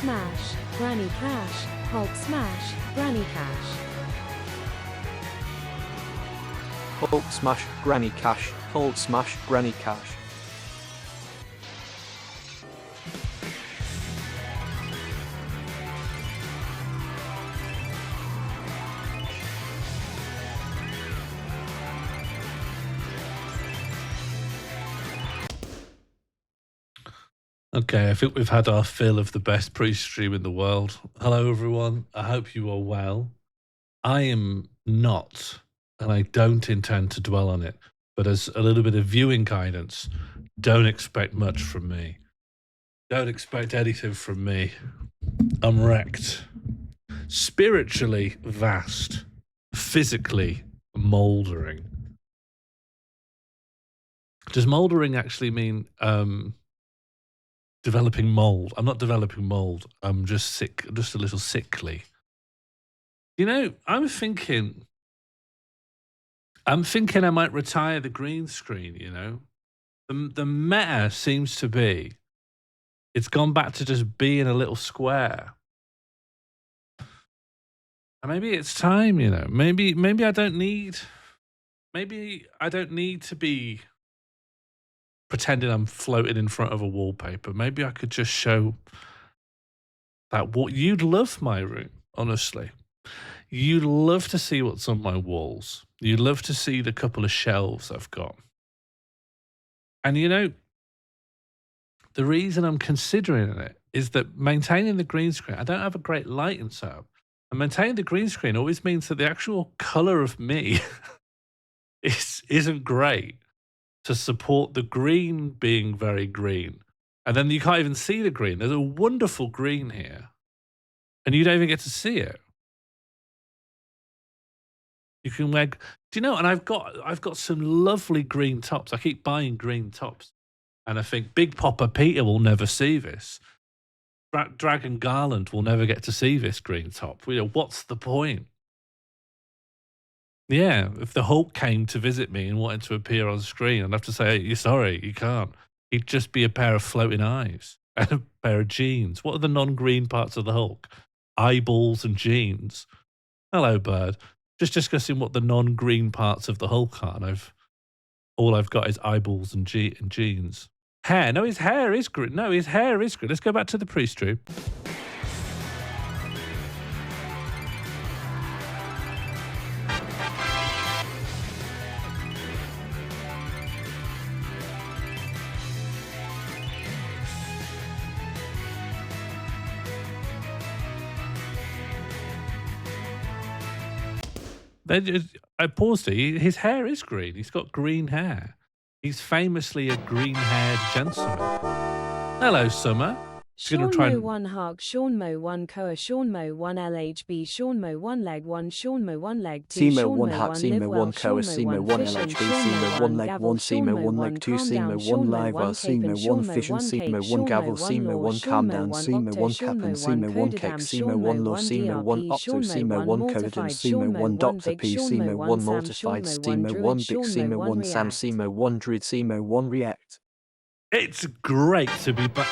smash, Granny Cash, Hulk smash, Granny Cash. Hulk smash, Granny Cash, Hulk smash, Granny Cash. Okay, I think we've had our fill of the best pre-stream in the world. Hello, everyone. I hope you are well. I am not, and I don't intend to dwell on it, but as a little bit of viewing guidance, don't expect much from me. Don't expect anything from me. I'm wrecked. Spiritually vast. Physically mouldering. Does mouldering actually mean developing mold? I'm not developing mold. I'm just sick, just a little sickly. You know, I'm thinking I might retire the green screen, you know. The meta seems to be, it's gone back to just being a little square. And maybe it's time, you know. Maybe I don't need to be pretending I'm floating in front of a wallpaper. Maybe I could just show that what you'd love my room, honestly. You'd love to see what's on my walls. You'd love to see the couple of shelves I've got. And you know, the reason I'm considering it is that maintaining the green screen, I don't have a great lighting setup. And maintaining the green screen always means that the actual color of me isn't great to support the green being very green. And then you can't even see the green. There's a wonderful green here, and you don't even get to see it. You can wear, do you know? And I've got some lovely green tops. I keep buying green tops, and I think Big Popper Peter will never see this. Dragon Garland will never get to see this green top. You know, what's the point? Yeah, if the Hulk came to visit me and wanted to appear on screen, I'd have to say, "You're sorry, you can't." He'd just be a pair of floating eyes and a pair of jeans. What are the non-green parts of the Hulk? Eyeballs and jeans. Hello, bird. Just discussing what the non-green parts of the Hulk are, and all I've got is eyeballs and jeans. Hair. No, his hair is green. No, his hair is green. Let's go back to the pre-stream. I paused it. His hair is green. He's got green hair. He's famously a green-haired gentleman. Hello, Summer. Sean Mo 1 Hark, Sean Mo 1 Koa, Sean Mo 1 LHB, Sean Mo 1 Leg 1, Sean Mo 1 Leg 2, Simo Sean 1 Mo Hak, 1 Simo Live 1 Well, Koa, Sean Mo Simo 1 1 Fish, LHB, Sean Simo Mo 1 1 Leg 1, Gavel, Simo Sean Mo 1 Leg 1 2, Calm Simo Down, 1 Sean Mo Live Well, 1 Simo Capon, 1 Sean Mo Fish and 1 Simo Cake, 1 Sean Mo Gavel, 1 Simo Law, 1 Sean Calm Mo Down, 1 Simo Octo, 1 Sean Cap Mo and 1 Simo 1 Cake, Codedam, Simo Sean Mo 1 Law, 1 Simo 1 DRP, Octo, Sean Mo Simo 1 1 Coded and Mortified, Simo Sean Mo 1 1 Doctor Big, P, Sean Mo Simo 1 1 Sam, Sean Mortified, Mo 1 Simo 1 Druid, Big, Sean Mo Simo 1 1 Sam, React. Simo 1 Druid, Simo 1 React. It's great to be back.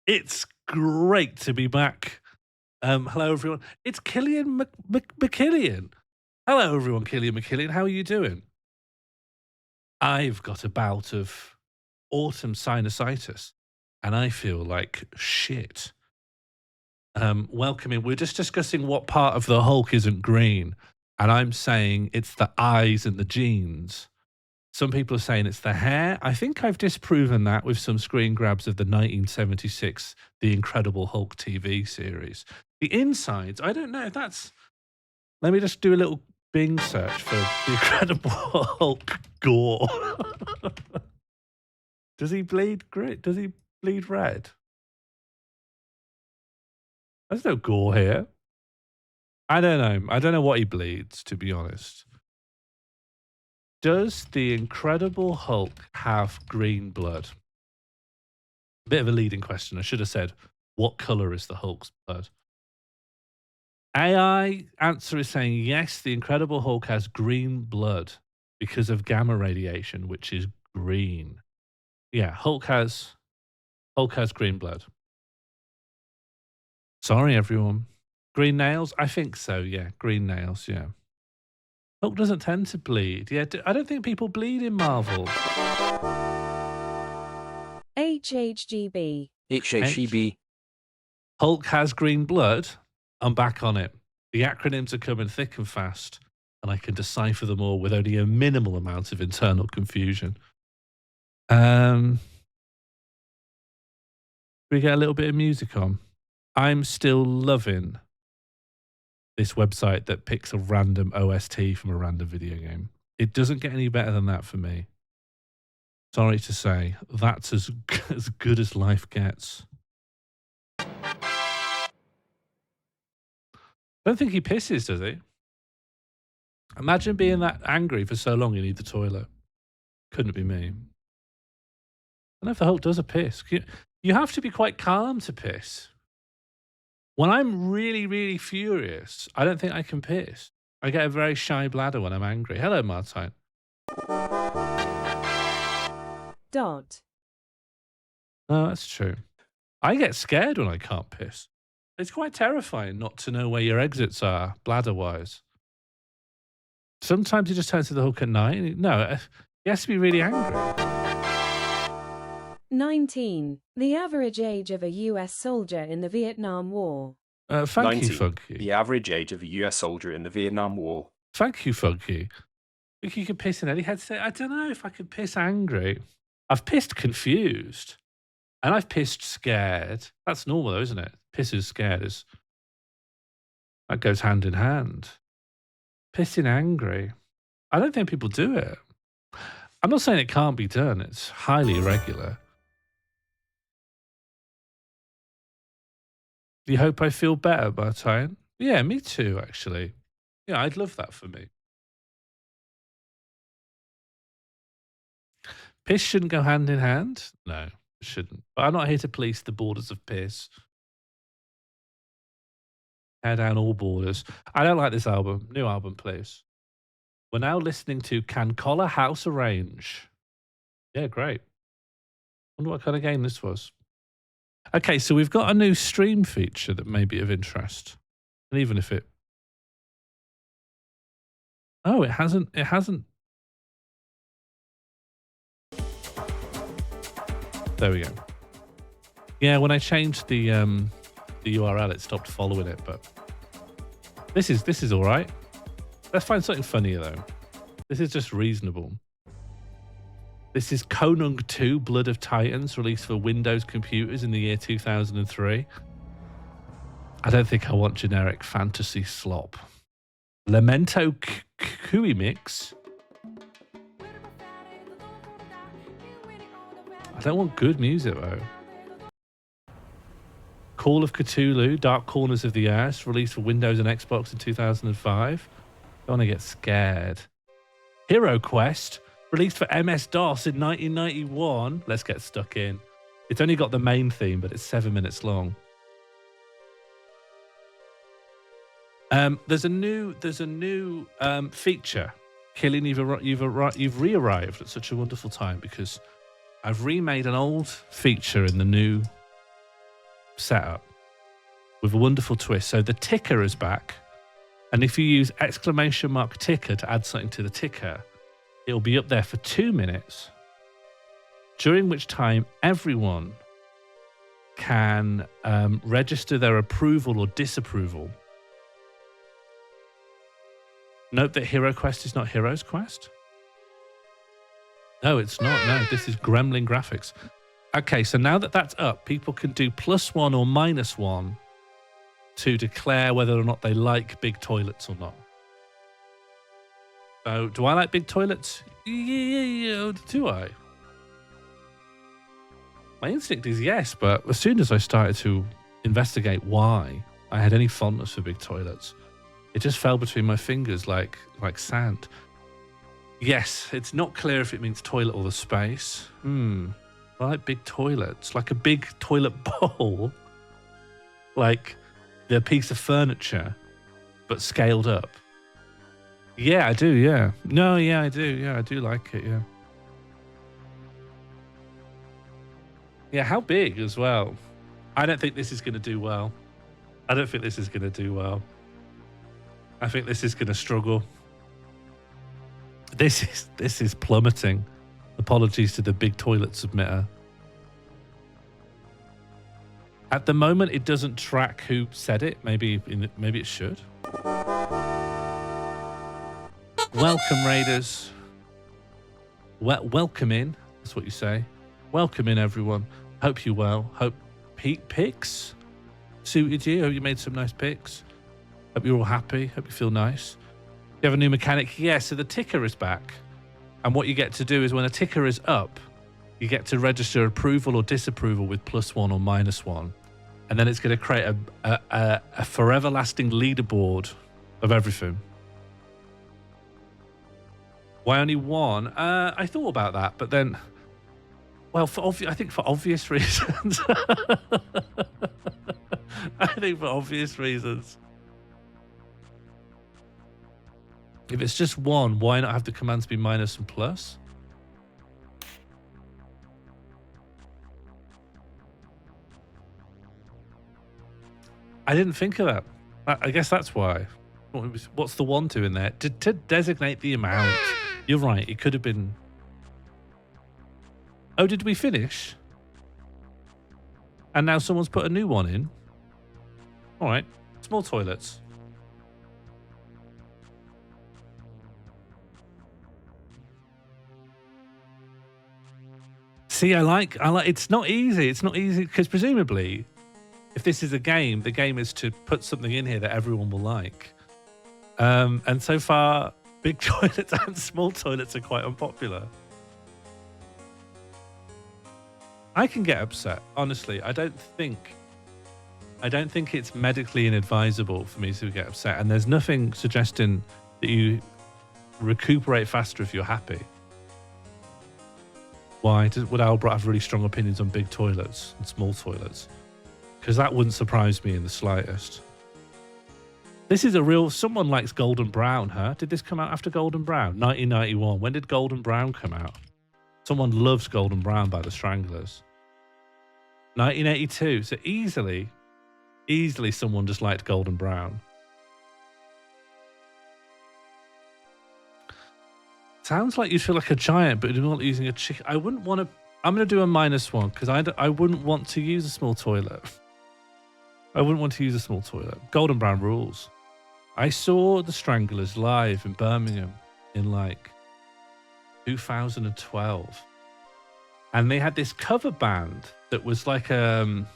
It's great to be back. Hello, everyone. It's Killian McKillian. Hello, everyone. Killian McKillian. How are you doing? I've got a bout of autumn sinusitis, and I feel like shit. Welcoming. We're just discussing what part of the Hulk isn't green, and I'm saying it's the eyes and the jeans. Some people are saying it's the hair. I think I've disproven that with some screen grabs of the 1976 The Incredible Hulk TV series. The insides, I don't know if that's... Let me just do a little Bing search for The Incredible Hulk gore. Does he bleed grit? Does he bleed red? There's no gore here. I don't know. I don't know what he bleeds, to be honest. Does the Incredible Hulk have green blood? Bit of a leading question. I should have said, what color is the Hulk's blood? AI answer is saying, yes, the Incredible Hulk has green blood because of gamma radiation, which is green. Yeah, Hulk has Hulk has green blood. Sorry, everyone. Green nails? I think so, yeah. Green nails, yeah. Hulk doesn't tend to bleed. Yeah, I don't think people bleed in Marvel. HHGB. HHEB. Hulk has green blood. I'm back on it. The acronyms are coming thick and fast, and I can decipher them all with only a minimal amount of internal confusion. We get a little bit of music on. I'm still loving this website that picks a random OST from a random video game. It doesn't get any better than that for me. Sorry to say, that's as good as life gets. I don't think he pisses, does he? Imagine being that angry for so long you need the toilet. Couldn't be me. I don't know if the Hulk does a piss. You have to be quite calm to piss. When I'm really, really furious, I don't think I can piss. I get a very shy bladder when I'm angry. Hello, Martine. Dot. Oh, that's true. I get scared when I can't piss. It's quite terrifying not to know where your exits are, bladder-wise. Sometimes you just turn to the Hulk at night. No, he has to be really angry. 19. The average age of a US soldier in the Vietnam War. Thank 19. you, Funky. The average age of a US soldier in the Vietnam War. Thank you, Funky. Think you could piss in any headset? I don't know if I could piss angry. I've pissed confused. And I've pissed scared. That's normal though, isn't it? Piss is scared. That goes hand in hand. Pissing angry. I don't think people do it. I'm not saying it can't be done. It's highly irregular. Do you hope I feel better, Martine? Yeah, me too, actually. Yeah, I'd love that for me. Piss shouldn't go hand in hand? No, it shouldn't. But I'm not here to police the borders of piss. Tear down all borders. I don't like this album. New album, please. We're now listening to Can Collar House Arrange. Yeah, great. Wonder what kind of game this was. Okay, so we've got a new stream feature that may be of interest. And even if it... Oh, it hasn't... There we go. Yeah, when I changed the URL, it stopped following it, but this is all right. Let's find something funnier though. This is just reasonable. This is Konung 2 Blood of Titans, released for Windows computers in the year 2003. I don't think I want generic fantasy slop. Lamento Kui Mix. I don't want good music though. Call of Cthulhu, Dark Corners of the Earth, released for Windows and Xbox in 2005. Don't want to get scared. Hero Quest, released for MS-DOS in 1991. Let's get stuck in. It's only got the main theme, but it's 7 minutes long. There's a new feature. Killian, you've re-arrived at such a wonderful time because I've remade an old feature in the new setup with a wonderful twist. So the ticker is back, and if you use !ticker to add something to the ticker, it'll be up there for 2 minutes, during which time everyone can register their approval or disapproval. Note that Hero Quest is not Hero's Quest. No, it's not. No, this is Gremlin graphics. Okay, so now that that's up, people can do +1 or -1 to declare whether or not they like big toilets or not. So, do I like big toilets? Yeah, do I? My instinct is yes, but as soon as I started to investigate why I had any fondness for big toilets, it just fell between my fingers like sand. Yes, it's not clear if it means toilet or the space. I like big toilets, like a big toilet bowl, like the piece of furniture, but scaled up. Yeah, I do, yeah. No, yeah, I do. Yeah, I do like it, yeah. Yeah, how big as well? I don't think this is going to do well. I don't think this is going to do well. I think this is going to struggle. This is plummeting. Apologies to the big toilet submitter. At the moment, it doesn't track who said it. Maybe it should. Welcome, Raiders. Welcome in. That's what you say. Welcome in, everyone. Hope you're well. Hope picks suited you. Hope you made some nice picks. Hope you're all happy. Hope you feel nice. You have a new mechanic? Yeah, so the ticker is back. And what you get to do is when a ticker is up, you get to register approval or disapproval with +1 or -1. And then it's going to create a forever lasting leaderboard of everything. Why only one? I thought about that, but then, well, I think for obvious reasons. I think for obvious reasons. If it's just one, why not have the commands be minus and plus? I didn't think of that. I guess that's why. What's the one doing there? To designate the amount. You're right. It could have been. Oh, did we finish? And now someone's put a new one in. All right. Small toilets. See, I like. It's not easy. It's not easy because presumably, if this is a game, the game is to put something in here that everyone will like. And so far, big toilets and small toilets are quite unpopular. I can get upset, honestly. I don't think it's medically inadvisable for me to get upset. And there's nothing suggesting that you recuperate faster if you're happy. Why? Would Albert have really strong opinions on big toilets and small toilets? Because that wouldn't surprise me in the slightest. This is a real... Someone likes Golden Brown, huh? Did this come out after Golden Brown? 1991. When did Golden Brown come out? Someone loves Golden Brown by the Stranglers. 1982. So easily someone just liked Golden Brown. Sounds like you feel like a giant, but you're not using a chicken. I wouldn't want to... I'm going to do a -1 because I wouldn't want to use a small toilet. I wouldn't want to use a small toilet. Golden Brown rules. I saw the Stranglers live in Birmingham in like 2012. And they had this cover band that was like a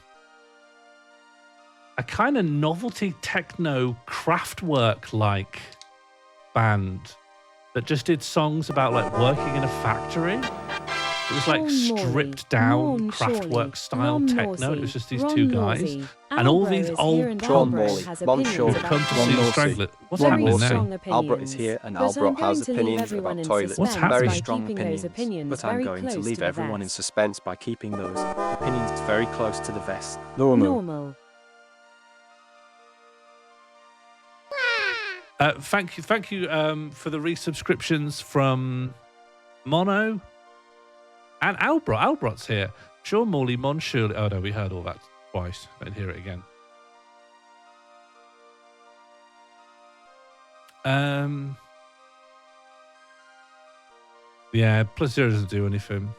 kind of novelty techno Kraftwerk like band that just did songs about like working in a factory. It was like stripped down Kraftwerk style techno. It was just these two guys. And all these old Sean Morley, Mon Sean, have come to see the Strangler. What's Very happening strong now? opinions. Albert is here, and But I'm Albert going has to leave opinions everyone about in toilets. What's suspense happening? Very by strong keeping opinions. those opinions But I'm very going to close leave the everyone in vest. suspense by keeping those opinions very close to the vest. Normal. Thank you for the resubscriptions from Mono and Albert. Albert's here. Sean Morley, Mon Shirley. Oh no, we heard all that twice. Don't hear it again. Yeah, +0 doesn't do anything.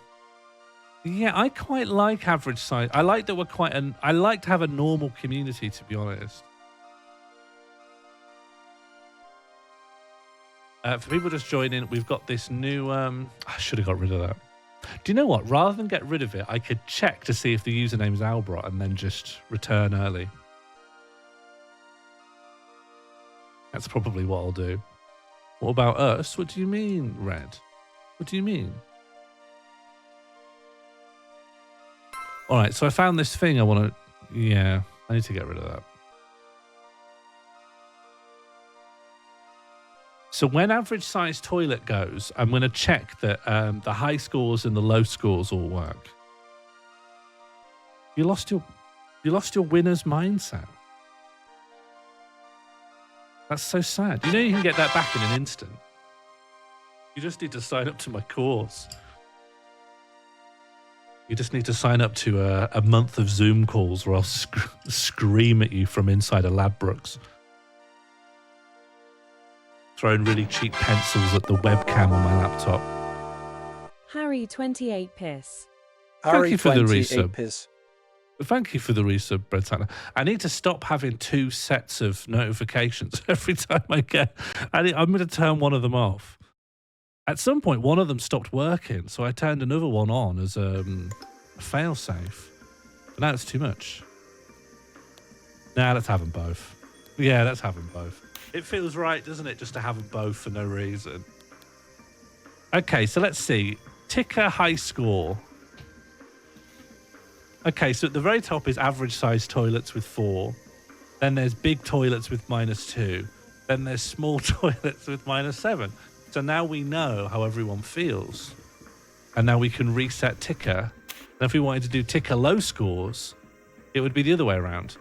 Yeah, I quite like average size. I like that we're quite I like to have a normal community, to be honest. For people just joining, we've got this new... I should have got rid of that. Do you know what? Rather than get rid of it, I could check to see if the username is Albert and then just return early. That's probably what I'll do. What about us? What do you mean, Red? What do you mean? All right, so I found this thing I want to... Yeah, I need to get rid of that. So when average size toilet goes, I'm going to check that the high scores and the low scores all work. You lost your winner's mindset. That's so sad. You know you can get that back in an instant. You just need to sign up to my course. You just need to sign up to a month of Zoom calls where I'll scream at you from inside a Ladbrokes. Throwing really cheap pencils at the webcam on my laptop. Harry 28 piss. Thank you for the 28 resub. piss. Thank you for the resub, Brentana. I need to stop having 2 sets of notifications every time I get. I'm going to turn one of them off. At some point, one of them stopped working, so I turned another one on as a failsafe. But now it's too much. Nah, let's have them both. Yeah, let's have them both. It feels right, doesn't it, just to have them both for no reason. Okay, so let's see. Ticker high score. Okay, so at the very top is average size toilets with 4. Then there's big toilets with -2. Then there's small toilets with -7. So now we know how everyone feels. And now we can reset ticker. And if we wanted to do ticker low scores, it would be the other way around.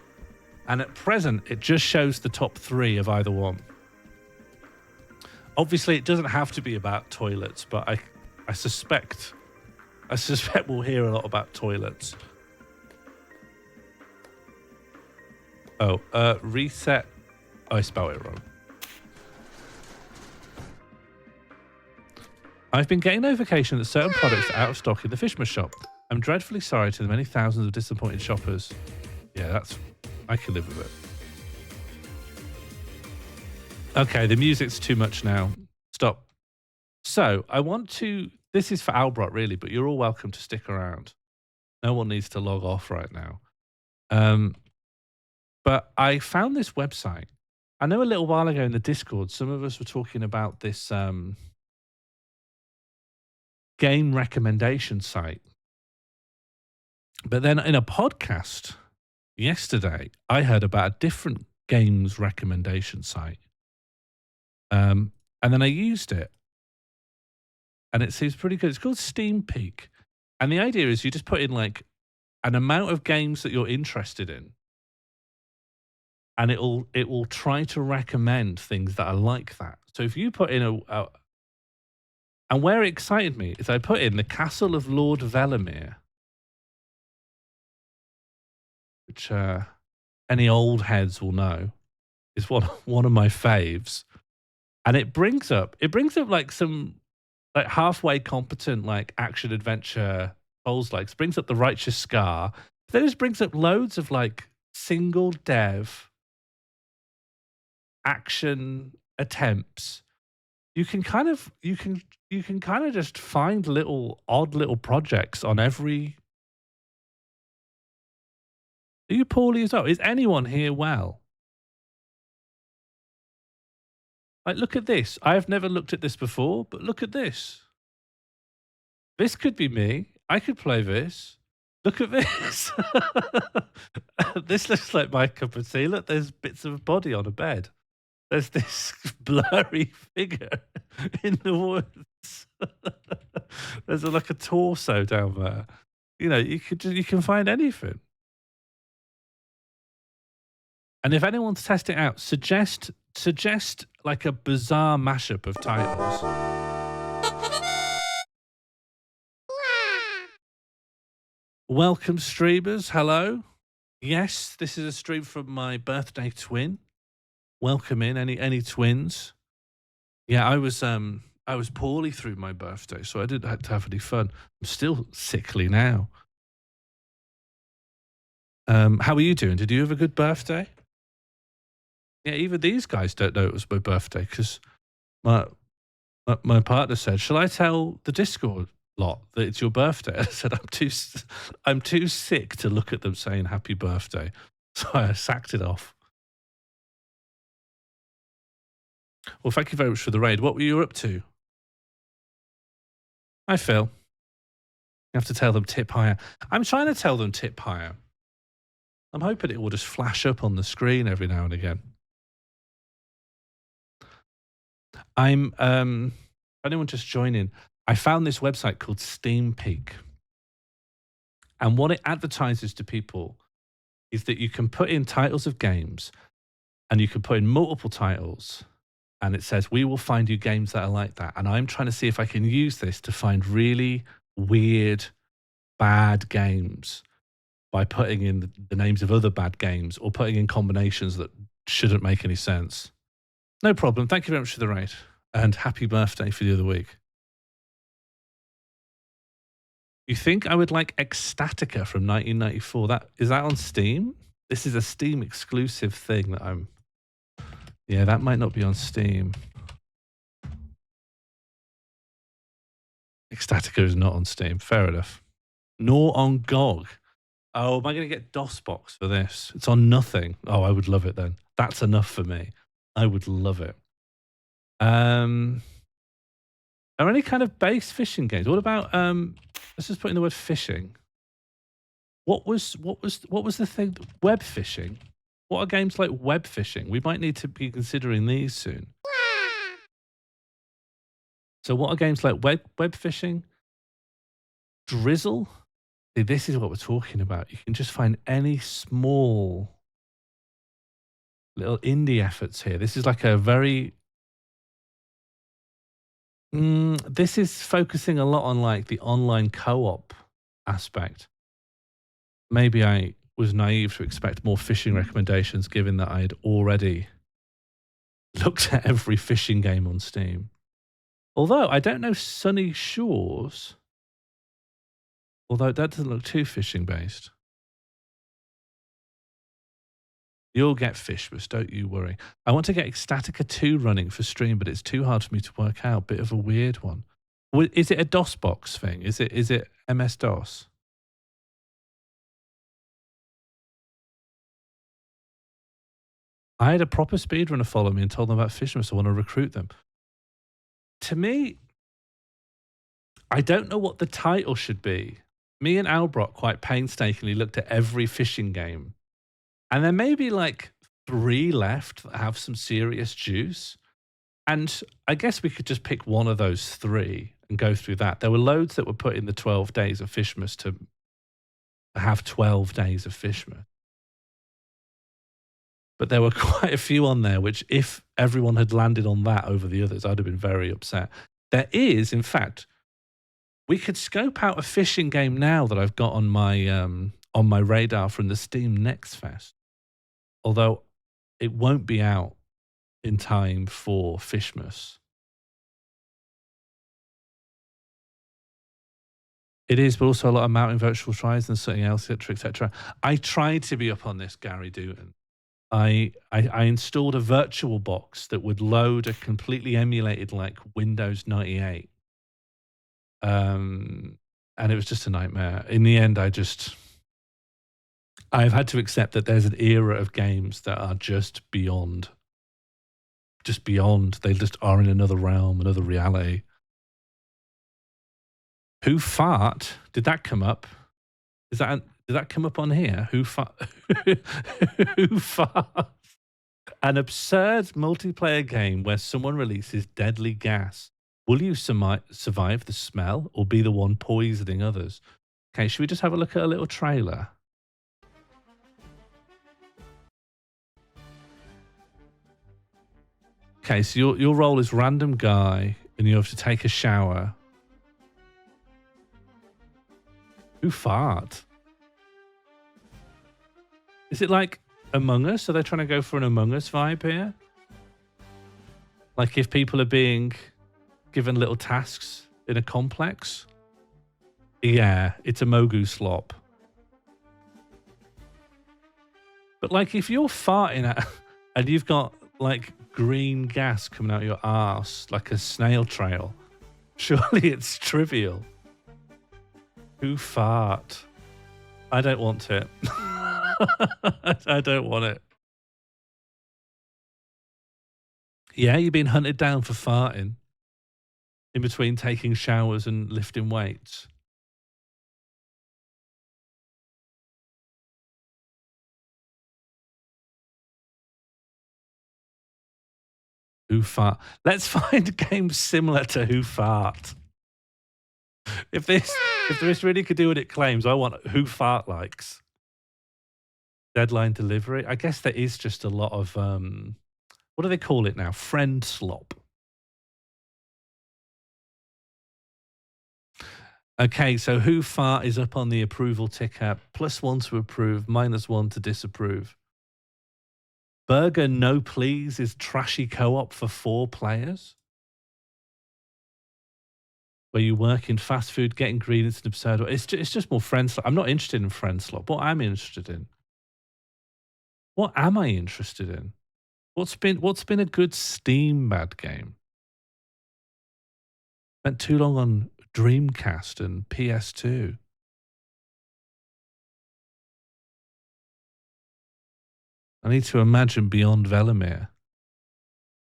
And at present, it just shows the top 3 of either one. Obviously, it doesn't have to be about toilets, but I suspect we'll hear a lot about toilets. Oh, reset. Oh, I spelled it wrong. I've been getting notification that certain products are out of stock in the Fishmas shop. I'm dreadfully sorry to the many thousands of disappointed shoppers. Yeah, I can live with it. Okay, the music's too much now. Stop. So, this is for Albrot really, but you're all welcome to stick around. No one needs to log off right now. But I found this website. I know a little while ago in the Discord, some of us were talking about this game recommendation site. But then in a podcast yesterday, I heard about a different games recommendation site. And then I used it. And it seems pretty good. It's called Steam Peak. And the idea is you just put in like an amount of games that you're interested in. And it will try to recommend things that are like that. So if you put in and where it excited me is I put in the Castle of Lord Velemir, which any old heads will know is one of my faves. And it brings up like some like halfway competent like action adventure Souls-likes. Brings up the Righteous Scar. Then it brings up loads of like single dev action attempts. You can kind of just find odd little projects on every. Are you poorly as well? Is anyone here well? Like, look at this. I've never looked at this before, but look at this. This could be me. I could play this. Look at this. This looks like my cup of tea. Look, there's bits of body on a bed. There's this blurry figure in the woods. There's like a torso down there. You know, you can find anything. And if anyone's testing it out, suggest like a bizarre mashup of titles. Welcome, streamers. Hello. Yes, this is a stream from my birthday twin. Welcome in any twins. Yeah, I was poorly through my birthday, so I didn't have any fun. I'm still sickly now. How are you doing? Did you have a good birthday? Yeah, even these guys don't know it was my birthday because my partner said, "Shall I tell the Discord lot that it's your birthday?" I said, I'm too sick to look at them saying happy birthday, so I sacked it off. Well, thank you very much for the raid. What were you up to? Hi, Phil. You have to tell them tip higher. I'm trying to tell them tip higher. I'm hoping it will just flash up on the screen every now and again. Anyone just joining, I found this website called Steam Peak. And what it advertises to people is that you can put in titles of games and you can put in multiple titles. And it says, we will find you games that are like that. And I'm trying to see if I can use this to find really weird bad games by putting in the names of other bad games or putting in combinations that shouldn't make any sense. No problem. Thank you very much for the raid. And happy birthday for the other week. You think I would like Ecstatica from 1994? Is that on Steam? This is a Steam exclusive thing that I'm... Yeah, that might not be on Steam. Ecstatica is not on Steam. Fair enough. Nor on GOG. Oh, am I going to get DOSBox for this? It's on nothing. Oh, I would love it then. That's enough for me. I would love it. Are any kind of base fishing games? What about let's just put in the word fishing. What was the thing? Web fishing. What are games like web fishing? We might need to be considering these soon. So what are games like web fishing? Drizzle? See, this is what we're talking about. You can just find any small little indie efforts here. This is like a very... this is focusing a lot on like the online co-op aspect. Maybe I was naive to expect more fishing recommendations given that I had already looked at every fishing game on Steam. Although I don't know Sunny Shores. Although that doesn't look too fishing based. You'll get Fishmas, don't you worry. I want to get Ecstatica 2 running for stream, but it's too hard for me to work out. Bit of a weird one. Is it a DOSBox thing? Is it MS-DOS? I had a proper speedrunner follow me and told them about Fishmas. I want to recruit them. To me, I don't know what the title should be. Me and Albrock quite painstakingly looked at every fishing game. And there may be like 3 left that have some serious juice. And I guess we could just pick one of those 3 and go through that. There were loads that were put in the 12 days of Fishmas to have 12 days of Fishmas. But there were quite a few on there, which if everyone had landed on that over the others, I'd have been very upset. There is, in fact, we could scope out a fishing game now that I've got on my radar from the Steam Next Fest. Although it won't be out in time for Fishmas. It is, but also a lot of mounting virtual tries and something else, etc. I tried to be up on this, Gary Dutton. I installed a virtual box that would load a completely emulated like Windows 98. And it was just a nightmare. In the end, I've had to accept that there's an era of games that are just beyond. They just are in another realm, another reality. Who fart? Did that come up? Did that come up on here? Who fart? Who fart? An absurd multiplayer game where someone releases deadly gas. Will you survive the smell or be the one poisoning others? Okay, should we just have a look at a little trailer? Okay, so your role is random guy and you have to take a shower. Who fart? Is it like Among Us? Are they trying to go for an Among Us vibe here? Like if people are being given little tasks in a complex? Yeah, it's a Mogu slop. But like if you're farting at, and you've got like green gas coming out your arse like a snail trail, surely it's trivial. Who fart? I don't want it. I don't want it. Yeah, you've been hunted down for farting in between taking showers and lifting weights. Who fart? Let's find games similar to Who Fart. If this really could do what it claims, I want Who Fart likes. Deadline delivery. I guess there is just a lot of what do they call it now? Friend slop. Okay, so who far is up on the approval ticker? +1 to approve, -1 to disapprove. Burger No Please is trashy co-op for 4 players. Where you work in fast food, getting ingredients and absurd. It's just more friend slot. I'm not interested in friend slot. What I'm interested in? What am I interested in? What's been a good Steam bad game? Spent too long on Dreamcast and PS2. I need to imagine Beyond Velemir.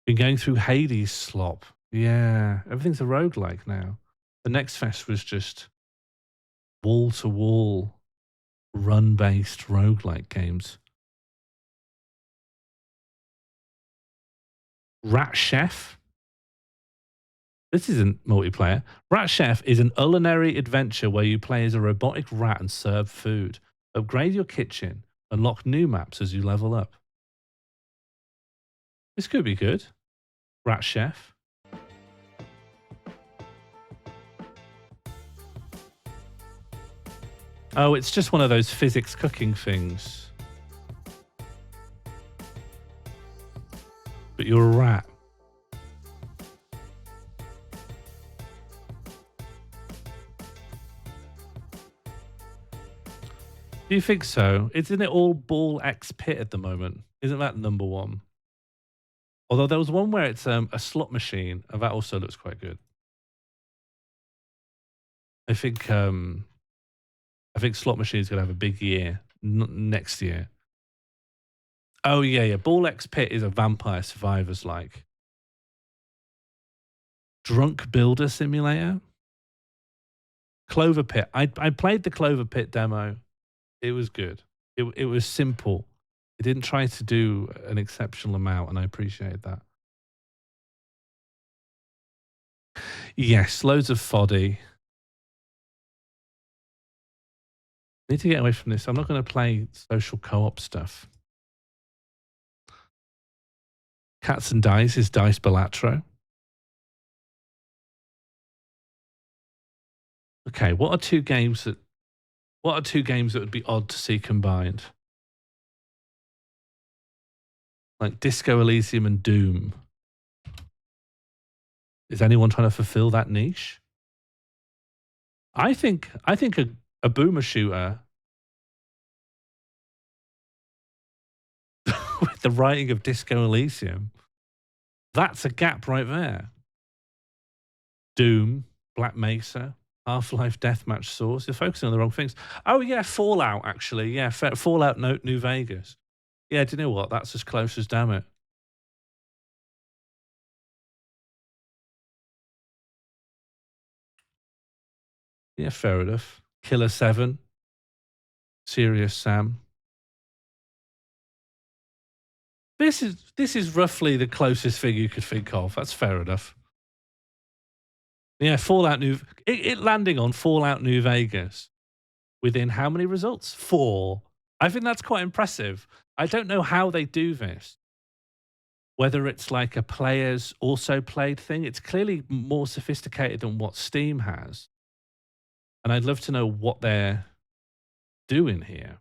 Been going through Hades slop. Yeah, everything's a roguelike now. The next fest was just wall-to-wall, run-based roguelike games. Rat Chef. This isn't multiplayer. Rat Chef is an culinary adventure where you play as a robotic rat and serve food. Upgrade your kitchen. Unlock new maps as you level up. This could be good. Rat Chef. Oh, it's just one of those physics cooking things. But you're a rat. Do you think so? Isn't it all Ball X Pit at the moment? Isn't that number 1? Although there was one where it's a slot machine, and that also looks quite good. I think slot machine's gonna have a big year next year. Oh yeah. Ball X Pit is a Vampire Survivors like. Drunk Builder Simulator. Clover Pit. I played the Clover Pit demo. It was good. It was simple. It didn't try to do an exceptional amount, and I appreciate that. Yes, loads of foddy. Need to get away from this. I'm not going to play social co-op stuff. Cats and Dice is Dice Balatro. Okay, what are two games that would be odd to see combined? Like Disco Elysium and Doom. Is anyone trying to fulfill that niche? I think a boomer shooter with the writing of Disco Elysium, that's a gap right there. Doom, Black Mesa, Half-Life Deathmatch Source. You're focusing on the wrong things. Oh yeah, Fallout actually. Yeah, Fallout New Vegas. Yeah, do you know what? That's as close as damn it. Yeah, fair enough. Killer 7. Serious Sam. This is roughly the closest thing you could think of. That's fair enough. Yeah, Fallout it landing on Fallout New Vegas within how many results? 4. I think that's quite impressive. I don't know how they do this. Whether it's like a players also played thing. It's clearly more sophisticated than what Steam has. And I'd love to know what they're doing here.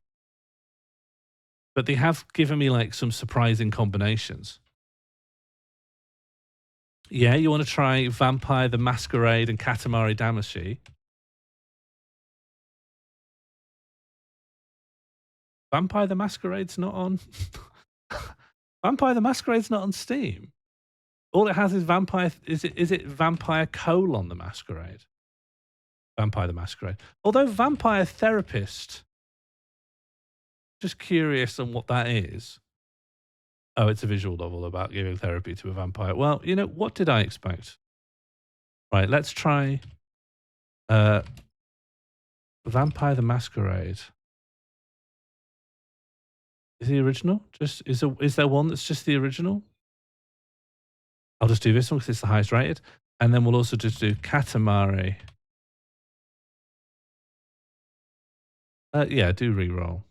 But they have given me like some surprising combinations. Yeah, you want to try Vampire the Masquerade and Katamari Damacy? Vampire the Masquerade's not on. Vampire the Masquerade's not on Steam. All it has is Vampire. Is it Vampire the Masquerade? Vampire the Masquerade. Although Vampire Therapist. Just curious on what that is. Oh, it's a visual novel about giving therapy to a vampire. Well, you know, what did I expect? Right, let's try Vampire the Masquerade. Is the original? Is there one that's just the original? I'll just do this one because it's the highest rated. And then we'll also just do Katamari. Yeah, do reroll.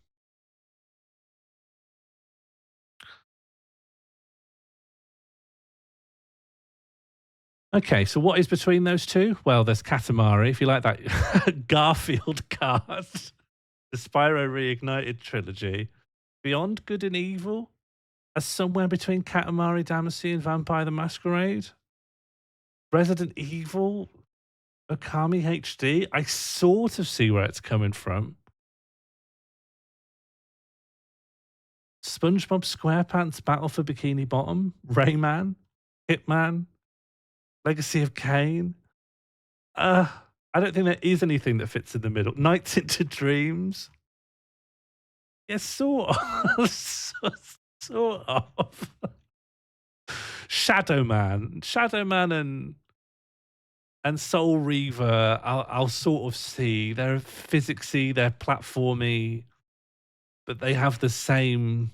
Okay, so what is between those two? Well, there's Katamari, if you like that Garfield card. The Spyro Reignited trilogy. Beyond Good and Evil? As somewhere between Katamari Damacy and Vampire the Masquerade? Resident Evil? Okami HD? I sort of see where it's coming from. SpongeBob SquarePants Battle for Bikini Bottom? Rayman? Hitman? Legacy of Kain? I don't think there is anything that fits in the middle. Nights into Dreams? Yes, sort of. sort of. Shadow Man and Soul Reaver, I'll sort of see. They're physicsy, they're platformy, but they have the same.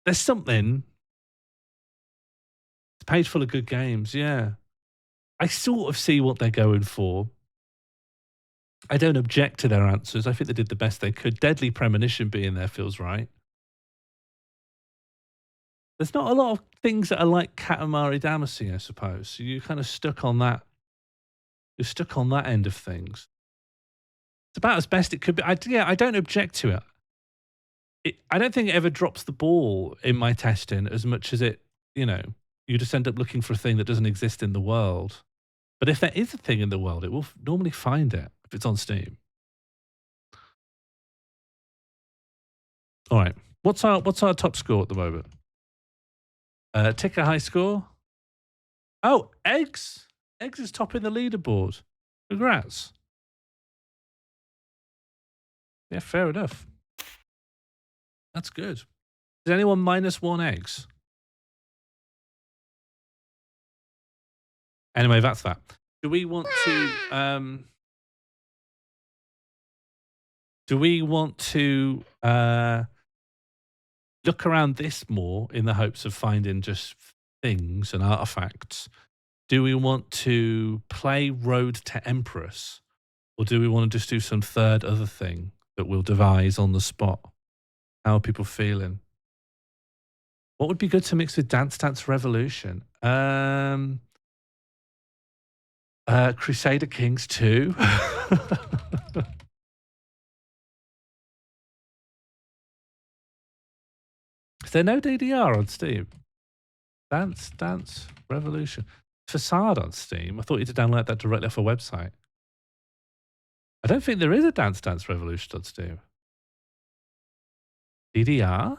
There's something. It's a page full of good games, yeah. I sort of see what they're going for. I don't object to their answers. I think they did the best they could. Deadly Premonition being there feels right. There's not a lot of things that are like Katamari Damacy, I suppose. So you're kind of stuck on that. You're stuck on that end of things. It's about as best it could be. I don't object to it. I don't think it ever drops the ball in my testing as much as it, you just end up looking for a thing that doesn't exist in the world. But if there is a thing in the world, it will normally find it if it's on Steam. All right. What's our top score at the moment? Ticker high score. Oh, Eggs. Eggs is topping the leaderboard. Congrats. Yeah, fair enough. That's good. Is anyone -1 Eggs? Anyway, that's that. Do we want to look around this more in the hopes of finding just things and artifacts? Do we want to play Road to Empress? Or do we want to just do some third other thing that we'll devise on the spot? How are people feeling? What would be good to mix with Dance Dance Revolution? Crusader Kings 2. Is there no DDR on Steam? Dance Dance Revolution. Facade on Steam? I thought you had to download that directly off a website. I don't think there is a Dance Dance Revolution on Steam. DDR?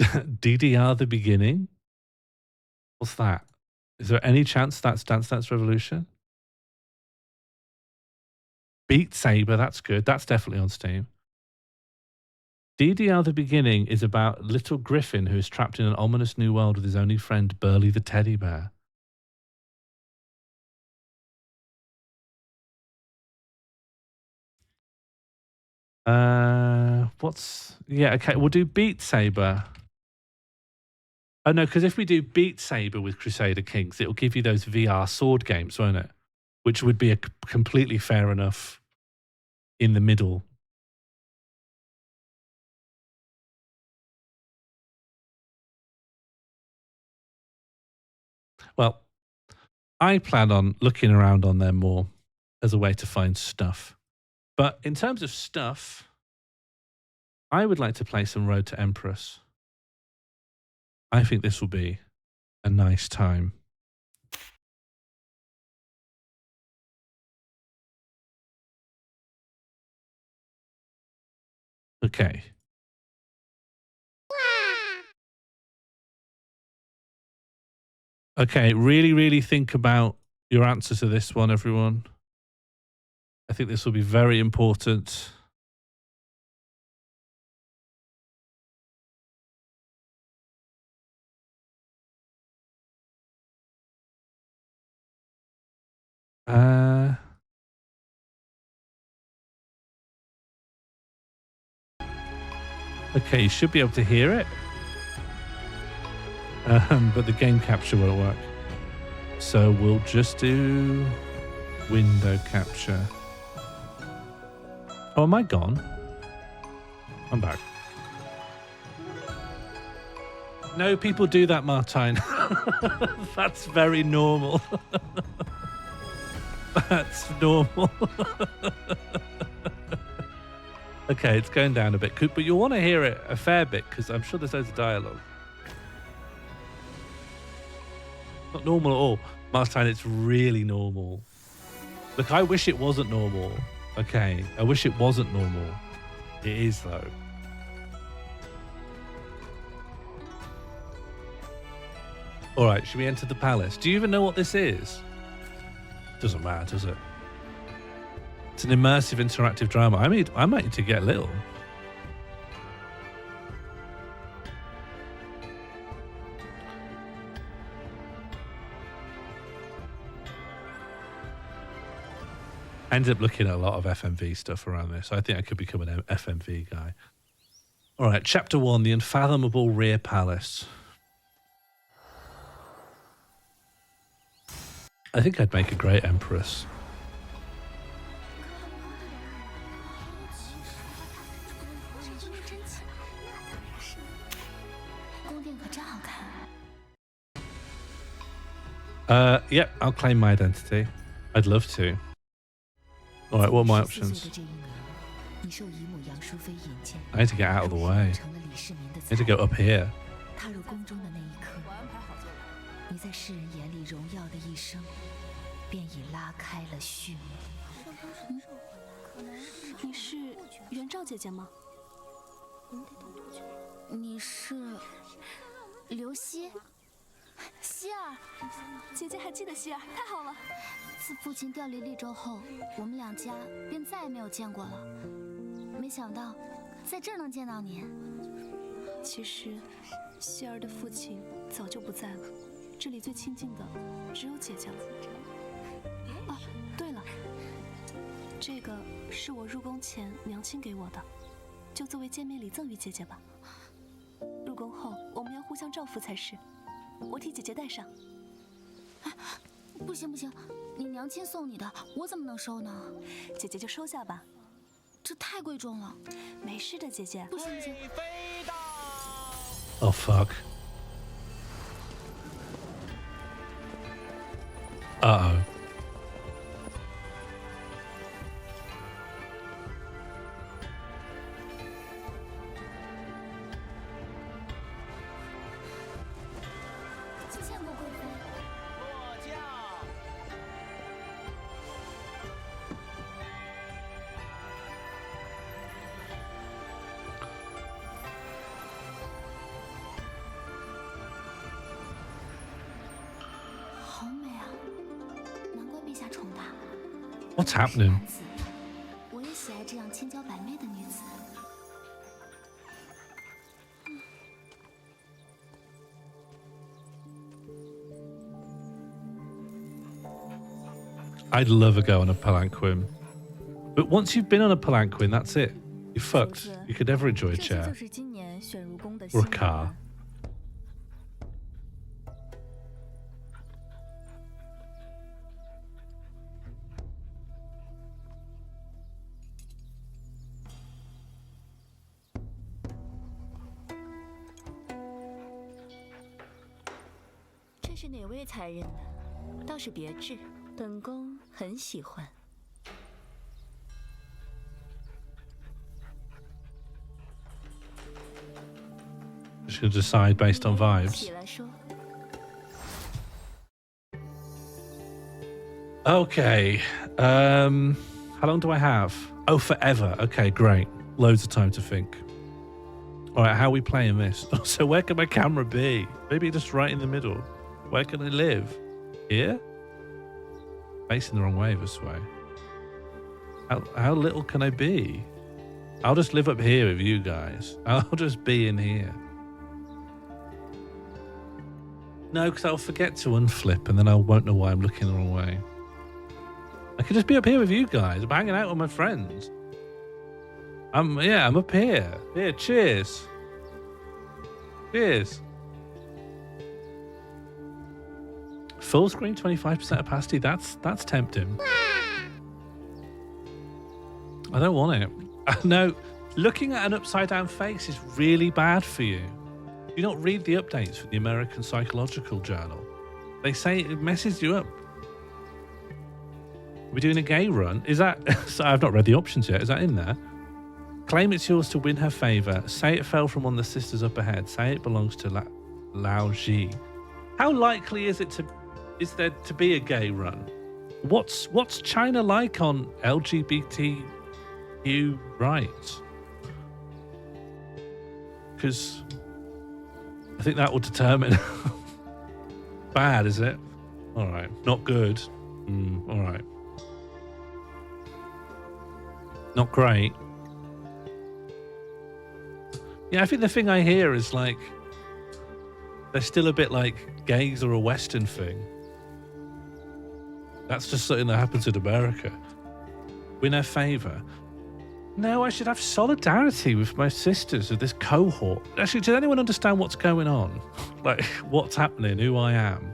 DDR the beginning? What's that? Is there any chance that's Dance Dance Revolution? Beat Saber, that's good. That's definitely on Steam. DDR the beginning is about little Griffin who is trapped in an ominous new world with his only friend, Burly the teddy bear. Yeah, okay, we'll do Beat Saber. Oh no, because if we do Beat Saber with Crusader Kings, it'll give you those VR sword games, won't it? Which would be a completely fair enough in the middle. Well, I plan on looking around on there more as a way to find stuff. But in terms of stuff, I would like to play some Road to Empress. I think this will be a nice time. Okay. Okay, really, really think about your answer to this one, everyone. I think this will be very important. Okay, you should be able to hear it. But the game capture won't work. So we'll just do window capture. Oh, am I gone? I'm back. No, people do that, Martine. That's very normal. That's normal. Okay, it's going down a bit, but you'll want to hear it a fair bit because I'm sure there's loads of dialogue. Not normal at all. Martine, it's really normal. Look, I wish it wasn't normal. Okay, I wish it wasn't normal. It is, though. All right, should we enter the palace? Do you even know what this is? Doesn't matter, does it? It's an immersive, interactive drama. I might need to get a little. I ended up looking at a lot of FMV stuff around this. I think I could become an FMV guy. All right, Chapter 1, The Unfathomable Rear Palace. I think I'd make a great Empress. Yep, I'll claim my identity. I'd love to. All right, what are my options? I need to get out of the way. I need to go up here.希儿，姐姐还记得希儿，太好了！自父亲调离利州后，我们两家便再也没有见过了。没想到，在这儿能见到你。其实，希儿的父亲早就不在了，这里最亲近的只有姐姐了。啊，对了，这个是我入宫前娘亲给我的，就作为见面礼赠予姐姐吧。入宫后，我们要互相照拂才是。我替姐姐带上。不行不行，你娘亲送你的，我怎么能收呢？姐姐就收下吧，这太贵重了。没事的，姐姐。不行不行。Oh fuck. Uh-oh. What's happening? 我也喜爱这样千娇百媚的女子。I'd love a go on a palanquin. But once you've been on a palanquin, that's it. You're fucked. You could never enjoy a chair. Or a car. Should decide based on vibes. Okay. How long do I have? Oh, forever. Okay, great. Loads of time to think. All right, how are we playing this? So where can my camera be? Maybe just right in the middle. Where can I live? Here? Facing the wrong way this way. How little can I be? I'll just live up here with you guys. I'll just be in here. No, because I'll forget to unflip and then I won't know why I'm looking the wrong way. I could just be up here with you guys. I'm hanging out with my friends. I'm up here. Here, cheers. Cheers. Full screen, 25% opacity. That's tempting. I don't want it. No, looking at an upside down face is really bad for you. Do you not read the updates from the American Psychological Journal? They say it messes you up. We're doing a gay run. Is that... So I've not read the options yet. Is that in there? Claim it's yours to win her favour. Say it fell from one of the sisters up ahead. Say it belongs to Lao Ji. How likely is there to be a gay run? What's China like on LGBTQ rights? Because I think that will determine. Bad, is it? All right. Not good. All right. Not great. Yeah, I think the thing I hear is like they're still a bit like gays are a Western thing. That's just something that happens in America. Win her favour. No, I should have solidarity with my sisters of this cohort. Actually, does anyone understand what's going on? Like, what's happening, who I am?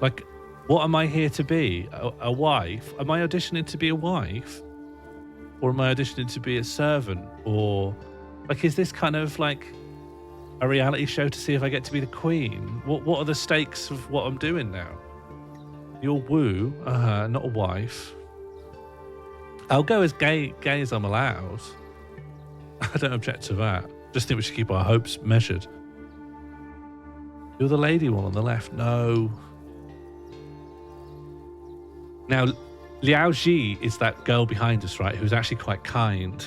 Like, what am I here to be? A wife? Am I auditioning to be a wife? Or am I auditioning to be a servant? Or, like, is this kind of like a reality show to see if I get to be the queen? What are the stakes of what I'm doing now? You're woo, not a wife. I'll go as gay as I'm allowed. I don't object to that. Just think we should keep our hopes measured. You're the lady one on the left. No. Now, Liao Ji is that girl behind us, right? Who's actually quite kind.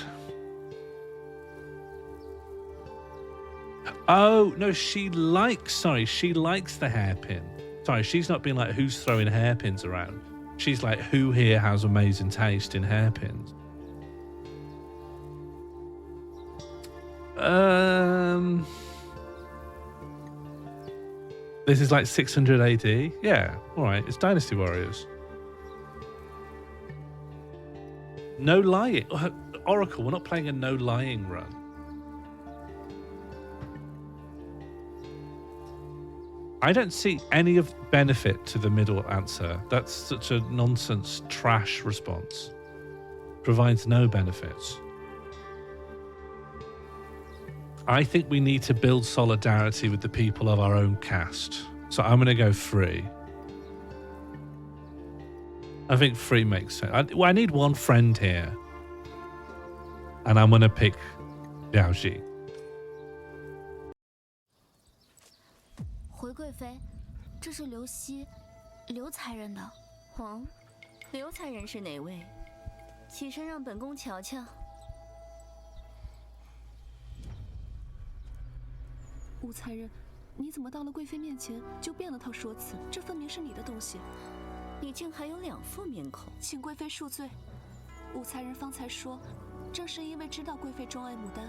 Oh, no, she likes the hairpin. Sorry, she's not being like, who's throwing hairpins around? She's like, who here has amazing taste in hairpins? This is like 600 AD? Yeah, all right, it's Dynasty Warriors. No lying. Oracle, we're not playing a no lying run. I don't see any of benefit to the middle answer. That's such a nonsense trash response. Provides no benefits. I think we need to build solidarity with the people of our own caste. So I'm going to go 3. I think 3 makes sense. I need one friend here. And I'm going to pick Liao Ji. 回贵妃，这是刘熙，刘才人的。哦，刘才人是哪位？起身让本宫瞧瞧。武才人，你怎么到了贵妃面前就变了套说辞？这分明是你的东西。你竟还有2副面孔，请贵妃恕罪。武才人方才说，正是因为知道贵妃钟爱牡丹，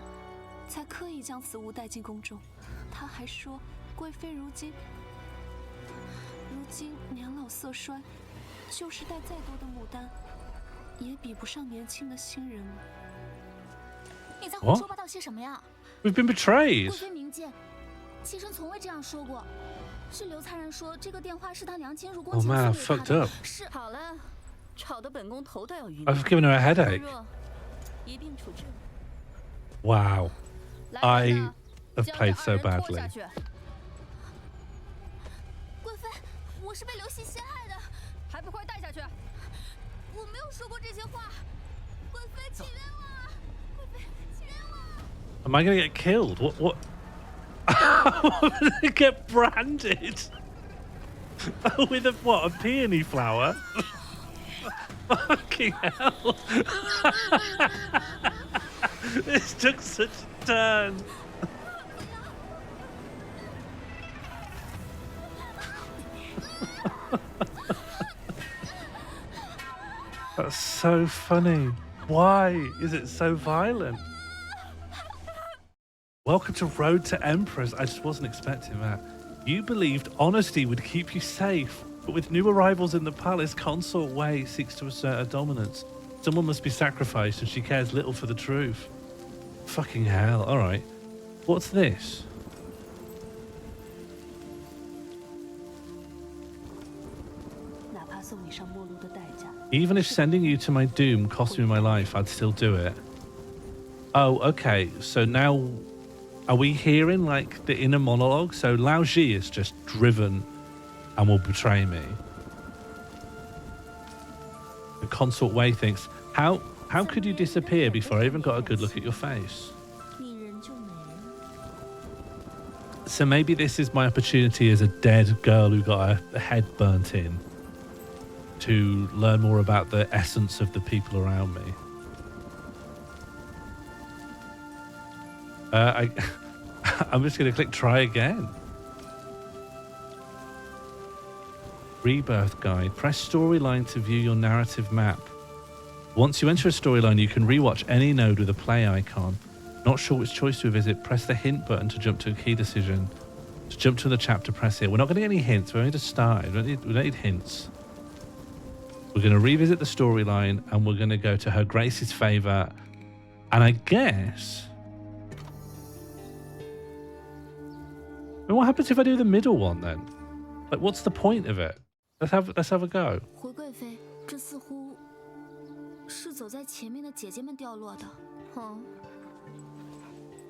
才刻意将此物带进宫中。他还说。 贵妃如今年老色衰，就是带再多的牡丹，也比不上年轻的新人。你在胡说八道些什么呀 ？We've been betrayed. 贵妃明鉴，妾身从未这样说过。是刘才人说这个电话是他娘亲入宫前送给他的。是好了，吵得本宫头都要晕。I've given her a headache. 一并处置。 Wow, I have played so badly. 我是被刘熙陷害的，还不快带下去！我没有说过这些话，贵妃请冤枉！贵妃请冤枉 ！Am I gonna get killed? What? I'm gonna get branded with a peony flower? Fucking hell! This took such a turn. That's so funny. Why is it so violent? Welcome to Road to Empress. I just wasn't expecting that. You believed honesty would keep you safe, but with new arrivals in the palace, Consort Wei seeks to assert her dominance. Someone must be sacrificed and she cares little for the truth. Fucking hell. All right. What's this? Even if sending you to my doom cost me my life, I'd still do it. Oh, okay. So now, are we hearing like the inner monologue? So Lao Ji is just driven and will betray me. The consort Wei thinks, how could you disappear before I even got a good look at your face? So maybe this is my opportunity as a dead girl who got a head burnt in to learn more about the essence of the people around me. I'm just going to click try again. Rebirth guide. Press storyline to view your narrative map. Once you enter a storyline, you can rewatch any node with a play icon. Not sure which choice to visit? Press the hint button to jump to a key decision. To jump to the chapter, press here. We're not going to get any hints. We're only just started. We don't need hints. We're going to revisit the storyline and we're going to go to Her Grace's favor. And I guess... And what happens if I do the middle one then? Like, what's the point of it? Let's have a go. 回贵妃，这似乎是走在前面的姐姐们掉落的。哦，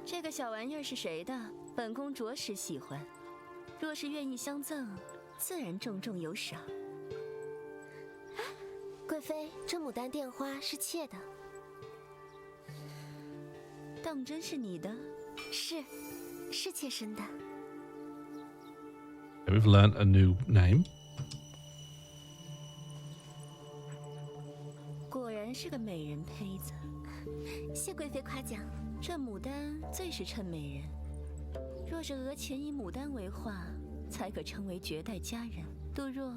这个小玩意儿是谁的？本宫着实喜欢。若是愿意相赠，自然重重有赏。贵妃，这牡丹电花是妾的。当真是你的？是妾生的。 We've learnt a new name. 果然是个美人胚子。谢贵妃夸奖。这牡丹最是衬美人。若是额前以牡丹为画，才可称为绝代佳人。杜若。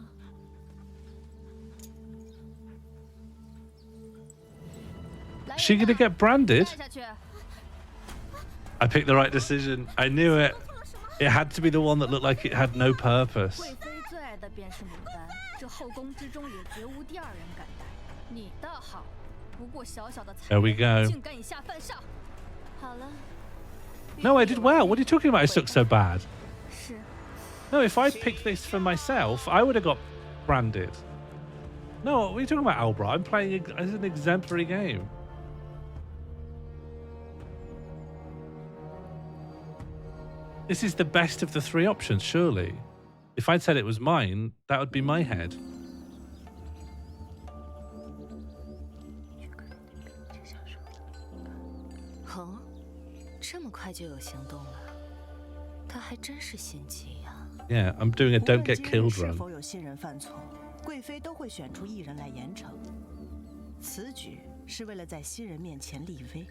She gonna get branded? I picked the right decision. I knew it. It had to be the one that looked like it had no purpose. 贵妃最爱的便是牡丹，这后宫之中也绝无第二人敢戴。你倒好，不过小小的才 There we go. 竟敢以下犯上。好了。 No, I did well. What are you talking about? I suck so bad. 是。 No, if I'd picked this for myself, I would have got branded. No, what are you talking about, Albra? I'm playing as an exemplary game. This is the best of the three options, surely. If I'd said it was mine, that would be my head. 哦，这么快就有行动了，他还真是心机呀。Yeah, I'm doing a don't get killed 是 run. 否有新人犯错，贵妃都会选出一人来严惩。此举是为了在新人面前立威。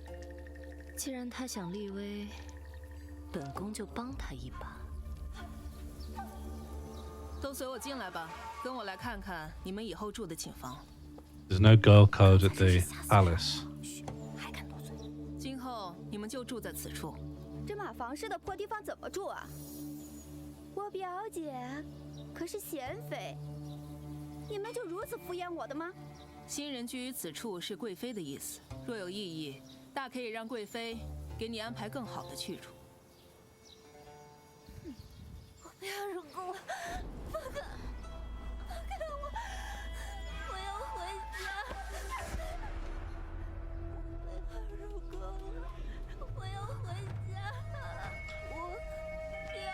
既然他想立威。 本宫就帮他一把。都随我进来吧，跟我来看看你们以后住的寝房。There's no girl code at the palace. 还敢多嘴？今后你们就住在此处。这马房似的破地方怎么住啊？我表姐可是贤妃，你们就如此敷衍我的吗？新人居于此处是贵妃的意思，若有异议，大可以让贵妃给你安排更好的去处。 不要入宫，放开！放开我！我要回家！不要入宫！我要回家！我要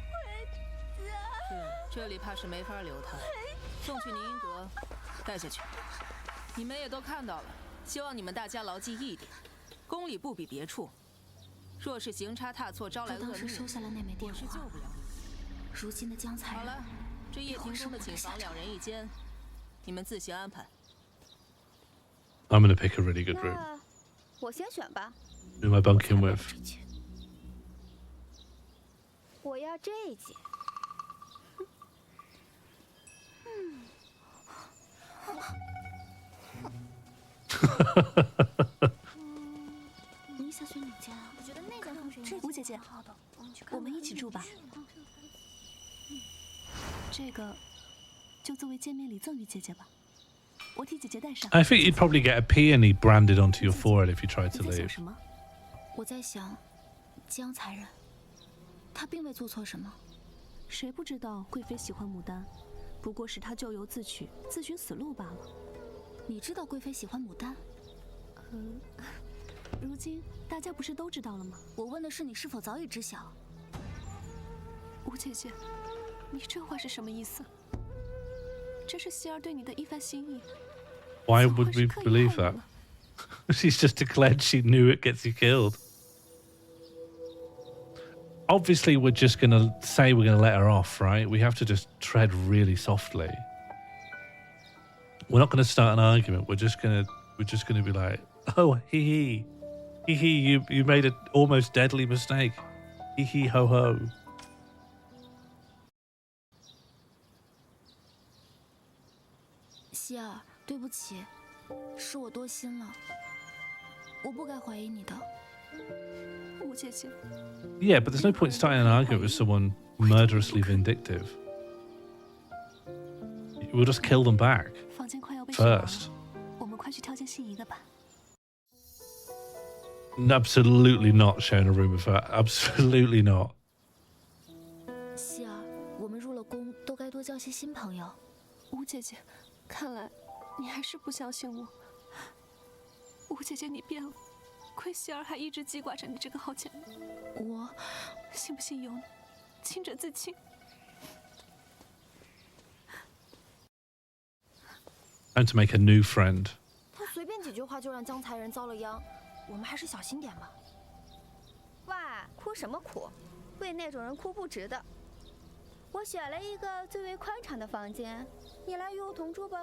回家！是，这里怕是没法留他，送去宁英阁，带下去。你们也都看到了，希望你们大家牢记一点：宫里不比别处。 若是行差踏错，招来恶命，收下了那枚电话，如今的江才人。好了，这叶庭宫的寝房2人1间，你们自行安排。I'm gonna pick a really good room. 我先选吧。 Who am I bunking with? 我要这一间。你想选哪间啊？我觉得那间风水吴姐姐，我们一起住吧。这个就作为见面礼赠予姐姐吧，我替姐姐带上。 I think you'd probably get a peony branded onto your forehead if you tried to leave. 我在想，江才人，他并未做错什么。谁不知道贵妃喜欢牡丹，不过是她咎由自取，自寻死路罢了。你知道贵妃喜欢牡丹？如今大家不是都知道了吗？我问的是你是否早已知晓。吴姐姐，你这话是什么意思？这是希儿对你的一番心意。Why would we believe that? She's just declared she knew it gets you killed. Obviously, we're just going to say we're going to let her off, right? We have to just tread really softly. We're not going to start an argument. We're just going to be like, oh, hee hee, you made an almost deadly mistake. Hee hee ho ho. 希儿，对不起，是我多心了，我不该怀疑你的。吴姐姐。Yeah, but there's no point starting an argument with someone murderously vindictive. We'll just kill them back 房间快要被 first. 我们快去挑件心仪的吧。Absolutely not sharing a room with her. Absolutely not. 希儿，我们入了宫，都该多交些新朋友。吴姐姐，看来你还是不相信我。吴姐姐，你变了，亏希儿还一直记挂着你这个好姐妹。我信不信由你，清者自清。Time to make a new friend. 他随便几句话就让江才人遭了殃，我们还是小心点吧。哇，哭什么哭？为那种人哭不值得。我选了一个最为宽敞的房间，你来与我同住吧。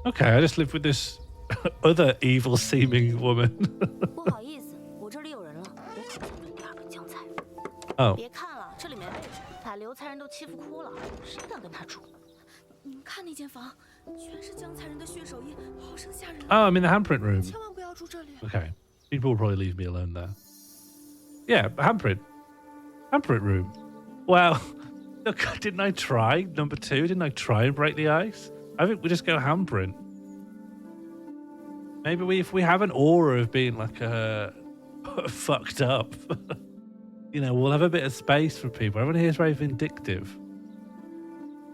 Okay, I just live with this other evil-seeming woman. 不好意思，我这里有人了，我可不是第二个江才人。 Oh. 别看了，这里没位置，把刘才人都欺负哭了，谁敢跟他住？你们看那间房，全是江才人的血手印，好生吓人。 Oh, I'm in the handprint room. 千万不要住这里。 Okay. People will probably leave me alone there. Yeah, handprint. Handprint room. Well, look, didn't I try? Number 2, didn't I try and break the ice? I think we just go handprint. Maybe if we have an aura of being like fucked up, you know, we'll have a bit of space for people. Everyone here is very vindictive.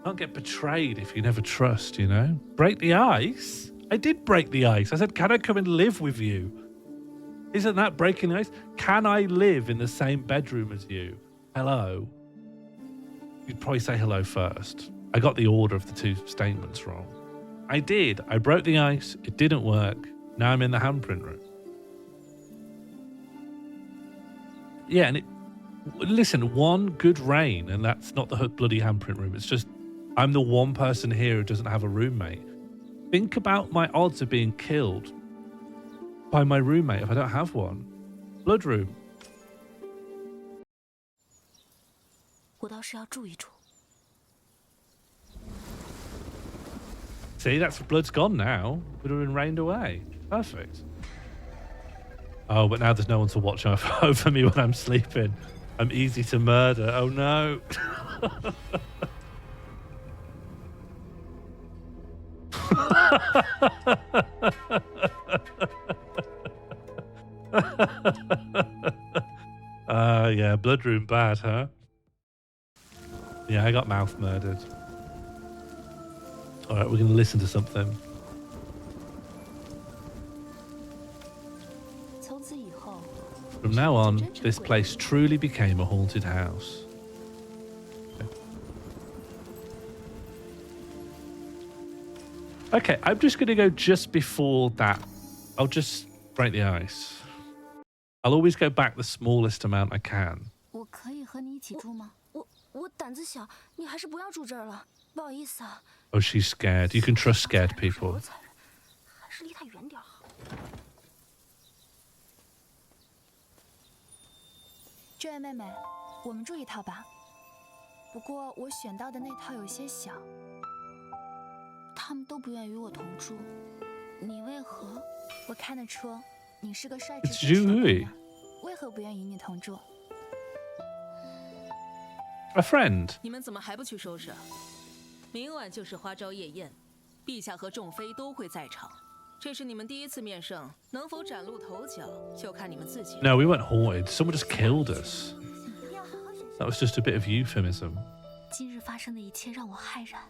Can't get betrayed if you never trust, you know? Break the ice? I did break the ice. I said, can I come and live with you? Isn't that breaking the ice? Can I live in the same bedroom as you? Hello? You'd probably say hello first. I got the order of the 2 statements wrong. I did. I broke the ice. It didn't work. Now I'm in the handprint room. Yeah, and listen, one good rain, and that's not the bloody handprint room. It's just I'm the one person here who doesn't have a roommate. Think about my odds of being killed by my roommate if I don't have one. Blood room. 我倒是要住一住。 See, that's blood's gone now. Would have been rained away. Perfect. Oh, but now there's no one to watch over me when I'm sleeping. I'm easy to murder. Oh no. Yeah, blood room bad, huh? Yeah, I got mouth murdered. All right, we're going to listen to something. 从此以后 From now on, this place truly became a haunted house. Okay, I'm just going to go just before that. I'll just break the ice. I'll always go back the smallest amount I can. 我可以和你一起住吗？我胆子小，你还是不要住这儿了，不好意思啊。 Oh, she's scared. You can trust scared people. 还是离他远点好。这位妹妹，我们住一套吧。不过我选到的那套有些小，他们都不愿与我同住。你为何？我看得出你是个率直坚持的姑娘，为何不愿与你同住？ A friend. 你们怎么还不去收拾？明晚就是花朝夜宴，陛下和众妃都会在场。这是你们第一次面圣，能否崭露头角，就看你们自己。No, we weren't haunted. Someone just killed us. That was just a bit of euphemism. 今日发生的一切让我骇然，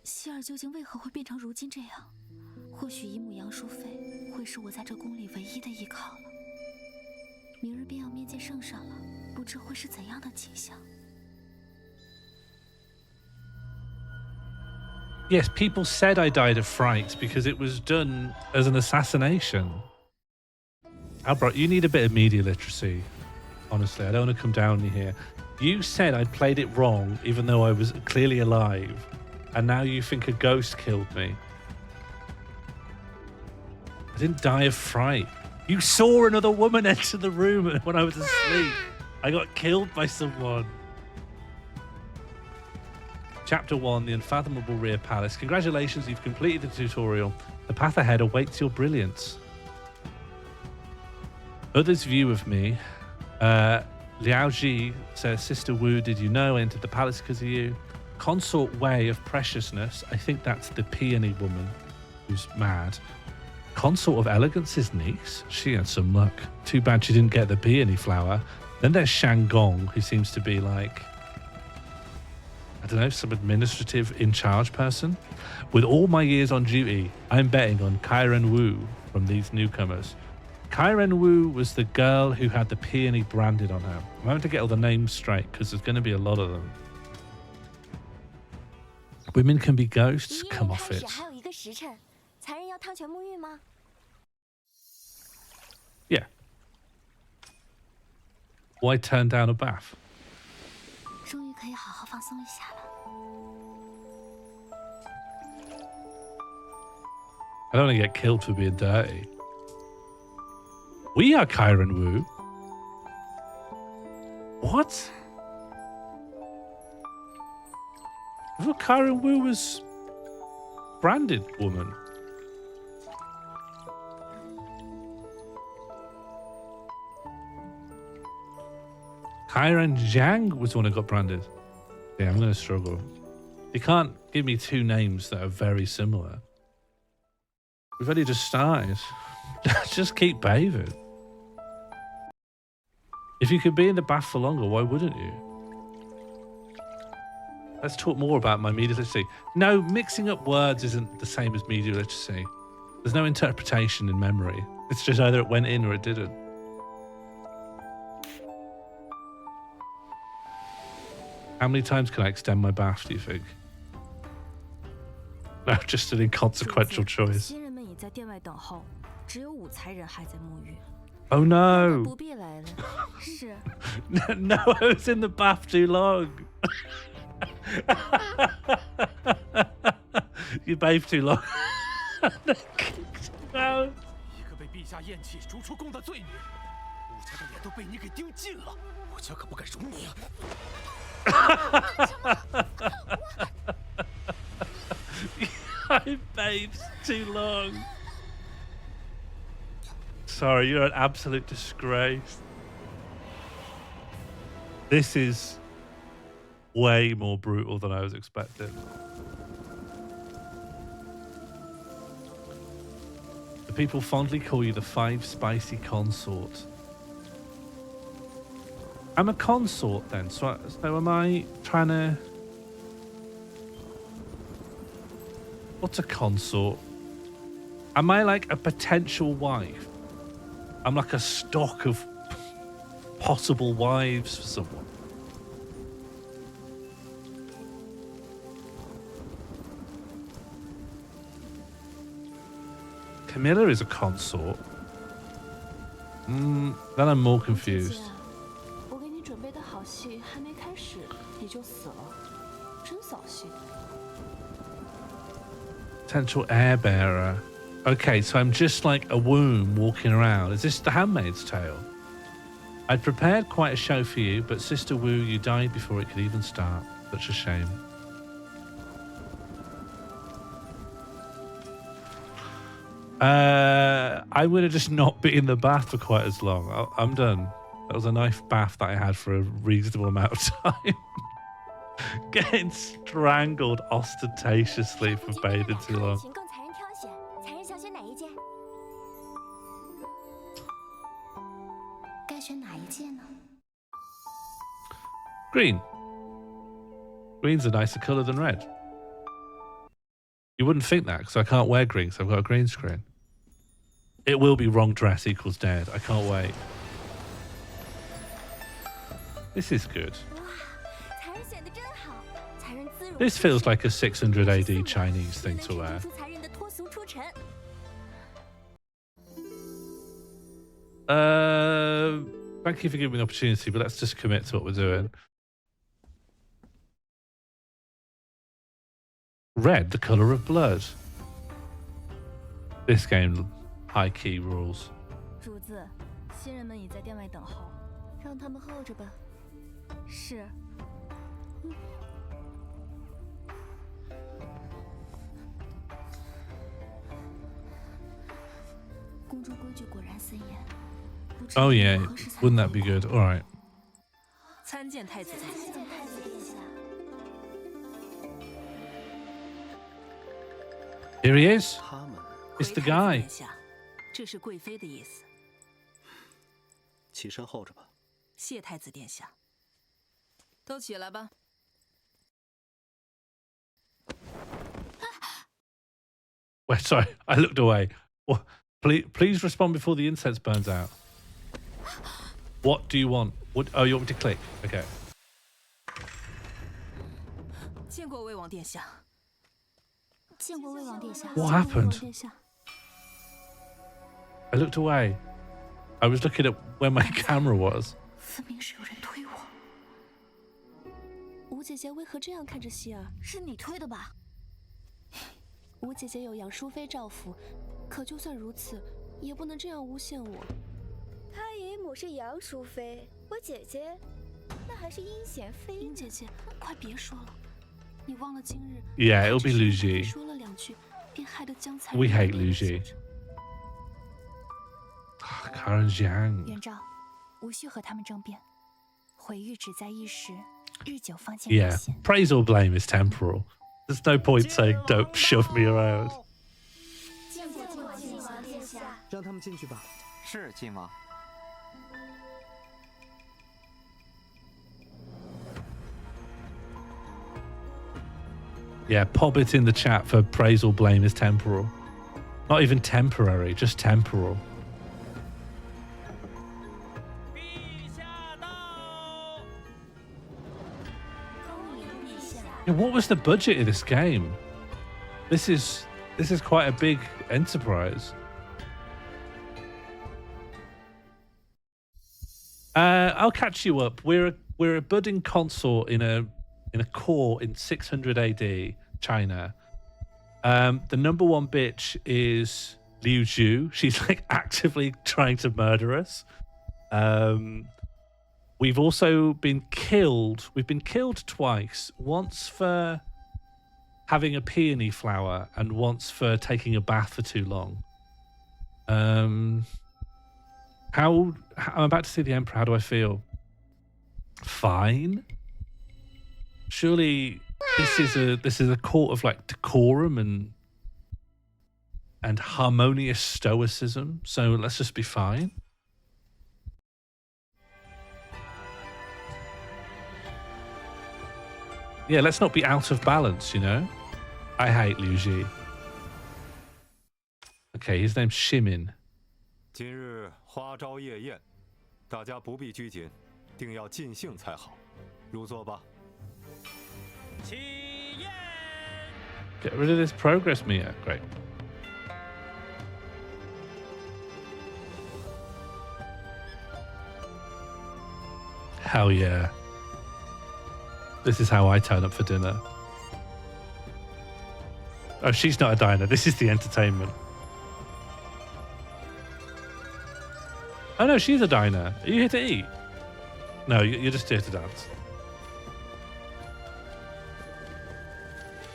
希儿究竟为何会变成如今这样？或许姨母杨淑妃，会是我在这宫里唯一的依靠了。明日便要面见圣上了，不知会是怎样的景象。 Yes, people said I died of fright because it was done as an assassination. Albert, you need a bit of media literacy. Honestly, I don't want to come down on you here. You said I played it wrong, even though I was clearly alive, and now you think a ghost killed me. I didn't die of fright. You saw another woman enter the room when I was asleep. I got killed by someone. Chapter 1, The Unfathomable Rear Palace. Congratulations, you've completed the tutorial. The path ahead awaits your brilliance. Others' view of me. Liao Ji says, Sister Wu, did you know I entered the palace because of you? Consort Wei of Preciousness. I think that's the peony woman who's mad. Consort of Elegance's niece. She had some luck. Too bad she didn't get the peony flower. Then there's Shangong, who seems to be like, I don't know, some administrative in charge person. With all my years on duty, I'm betting on Kairen Wu from these newcomers. Kairen Wu was the girl who had the peony branded on her. I'm having to get all the names straight because there's going to be a lot of them. Women can be ghosts? Come off it. Yeah. Why turn down a bath? 终于可以好好放松一下了。 I don't want to get killed for being dirty. We are Kairen Wu. What? I thought Kairen Wu was branded woman. Kairen Zhang was the one who got branded. Yeah, I'm going to struggle. You can't give me two names that are very similar. We've only just started. Just keep bathing. If you could be in the bath for longer, why wouldn't you? Let's talk more about my media literacy. No, mixing up words isn't the same as media literacy. There's no interpretation in memory. It's just either it went in or it didn't. How many times can I extend my bath, do you think? No, just an inconsequential choice. Oh no! No, I was in the bath too long. You bathed too long. Out. 一个被陛下厌弃、逐出宫的罪女，武家的脸都被你给丢尽了，武家可不敢容你啊！ I bathed too long. Sorry, you're an absolute disgrace. This is way more brutal than I was expecting. The people fondly call you the Five Spicy Consort. I'm a consort then, so am I trying to... What's a consort? Am I like a potential wife? I'm like a stock of possible wives for someone. Camilla is a consort. Then I'm more confused. Potential heir bearer. Okay, so I'm just like a womb walking around. Is this The Handmaid's Tale? I'd prepared quite a show for you, but Sister Wu, you died before it could even start. Such a shame. I'm going to just not be in the bath for quite as long. I'm done. That was a nice bath that I had for a reasonable amount of time. Getting strangled ostentatiously for bathing too long. Green. Green's a nicer colour than red. You wouldn't think that because I can't wear green, so I've got a green screen. It will be wrong dress equals dead. I can't wait. This is good. This feels like a 600 AD Chinese thing to wear. Thank you for giving me the opportunity, but let's just commit to what we're doing. Red, the color of blood. This game, high key rules. 主子，新人们已在店外等候，让他们候着吧。是。宫中规矩果然森严。Oh yeah, wouldn't that be good? All right. 参见太子殿下。 Here he is. It's the guy. 这是贵妃的意思。起身候着吧。谢太子殿下。都起来吧。Wait, sorry, I looked away. Well, please respond before the incense burns out. What do you want? What? Oh, you want me to click? Okay. 见过魏王殿下。见过魏王殿下。 What happened? I looked away. I was looking at where my camera was. 分明是有人推我。吴姐姐为何这样看着希儿？是你推的吧？吴姐姐有养淑妃照拂，可就算如此，也不能这样诬陷我。她姨母是杨淑妃，我姐姐那还是阴贤妃。殷姐姐，快别说了，你忘了今日 Yeah, it'll be Lu Ji. 说了两句，便害得江才。 We hate Lu Ji. Karen Jiang. 元昭，无需和他们争辩，毁誉只在一时，日久方见 Yeah, praise or blame is temporal. There's no point saying don't shove me around. 见过晋王殿下。让他们进去吧。是晋王。 Yeah, pop it in the chat for praise or blame is temporal. Not even temporary, just temporal. Yeah, what was the budget of this game? This is quite a big enterprise. I'll catch you up. We're a budding consort in a core in 600 AD China. The number one bitch is Liu Zhu. She's like actively trying to murder us. We've also been killed. We've been killed twice. Once for having a peony flower and once for taking a bath for too long. I'm about to see the Emperor. How do I feel? Fine. Surely this is a court of like decorum and harmonious stoicism. So let's just be fine. Yeah, let's not be out of balance, you know? I hate Liu Ji. Okay, his name's Shimin. 今日花朝夜宴，大家不必拘谨，定要尽兴才好。入座吧。 Get rid of this progress meter. Great. Hell yeah. This is how I turn up for dinner. Oh, she's not a diner. This is the entertainment. Oh no, she's a diner. Are you here to eat? No, you're just here to dance.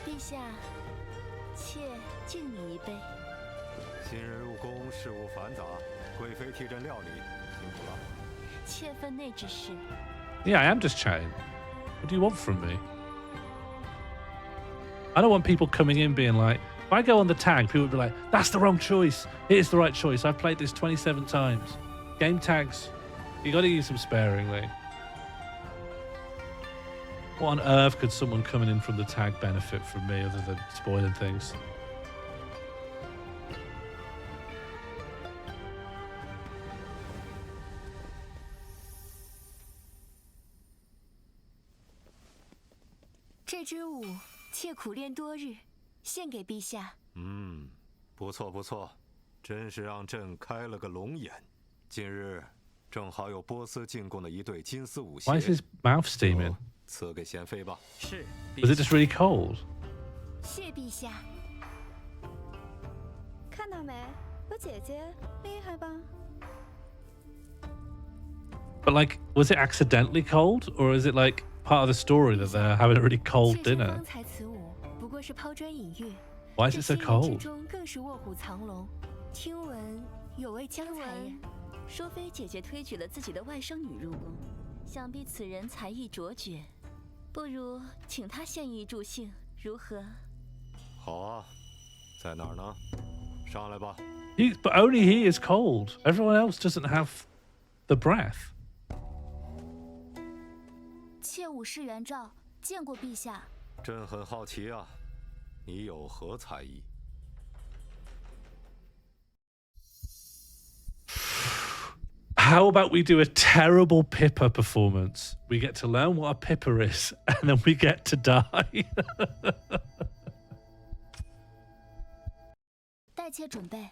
陛下，妾敬你一杯。新人入宫，事务繁杂，贵妃替朕料理，辛苦了。妾分内之事。 Yeah, I am just chatting. What do you want from me? I don't want people coming in being like, if I go on the tag, people would be like, that's the wrong choice. Here's the right choice. I've played this 27 times. Game tags, you got to use them sparingly. What on earth could someone coming in from the tag benefit from me other than spoiling things? 这支舞，妾苦练多日，献给陛下。不错不错，真是让朕开了个龙眼。近日正好有波斯进贡的一对金丝舞鞋。Why is his mouth steaming? 赐给贤妃吧。是。Was it just really cold? 谢陛下。看到没，我姐姐厉害吧？ But like, was it accidentally cold, or is it like part of the story that they're having a really cold dinner? 方才此舞不过是抛砖引玉。 Why is it so cold? 中更是卧虎藏龙。听闻有位江才人，淑妃姐姐推举了自己的外甥女入宫，想必此人才艺卓绝，不如请她献艺助兴，如何？好啊，在哪儿呢？上来吧。But only he is cold. Everyone else doesn't have the breath. 妾舞是元照，见过陛下。朕很好奇啊，你有何才艺？ How about we do a terrible Pippa performance? We get to learn what a Pippa is, and then we get to die. 待妾准备。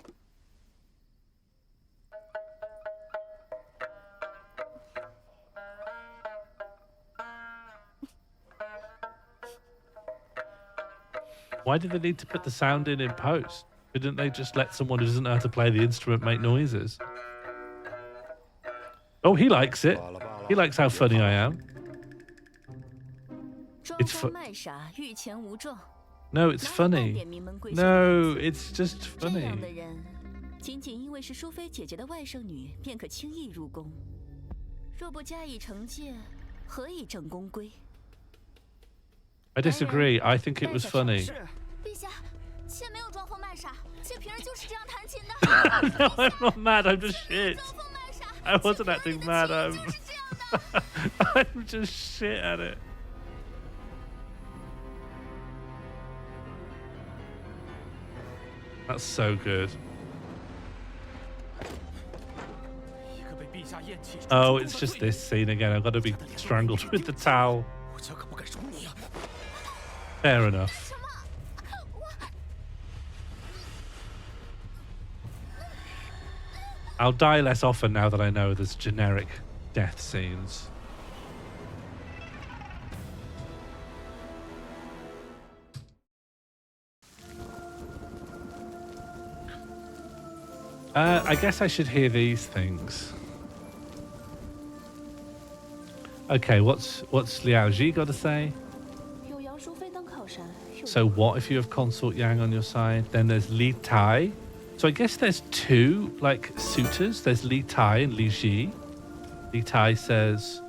Why did they need to put the sound in post? Couldn't they just let someone who doesn't know how to play the instrument make noises? Oh, he likes it. He likes how funny I am. It's No, it's funny. No, it's just funny. 仅仅因为是淑妃姐姐的外甥女，便可轻易入宫。若不加以惩戒，何以正宫规？ I disagree. I think it was funny. 陛下，妾没有装疯卖傻，妾平时就是这样弹琴的。 No, I'm not mad. I'm just shit. I wasn't acting mad. I'm just shit at it. That's so good. Oh, it's just this scene again. I've got to be strangled with the towel. Fair enough. I'll die less often now that I know there's generic death scenes. I guess I should hear these things. Okay, what's Liao Ji got to say? So what if you have Consort Yang on your side? Then there's Li Tai. So I guess there's two like suitors. There's Li Tai and Li Ji. Li Tai says,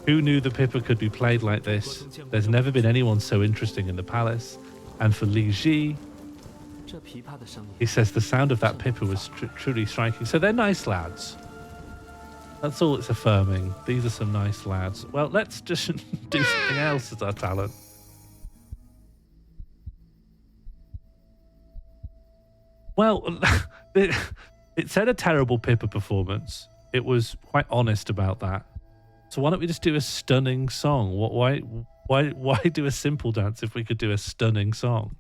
"Who knew the Pippa could be played like this? There's never been anyone so interesting in the palace." And for Li Ji, he says the sound of that Pippa was truly striking. So they're nice lads. That's all it's affirming. These are some nice lads. Well, let's just do something else as our talent. Well, it said a terrible Pippa performance. It was quite honest about that. So why don't we just do a stunning song? Why do a simple dance if we could do a stunning song?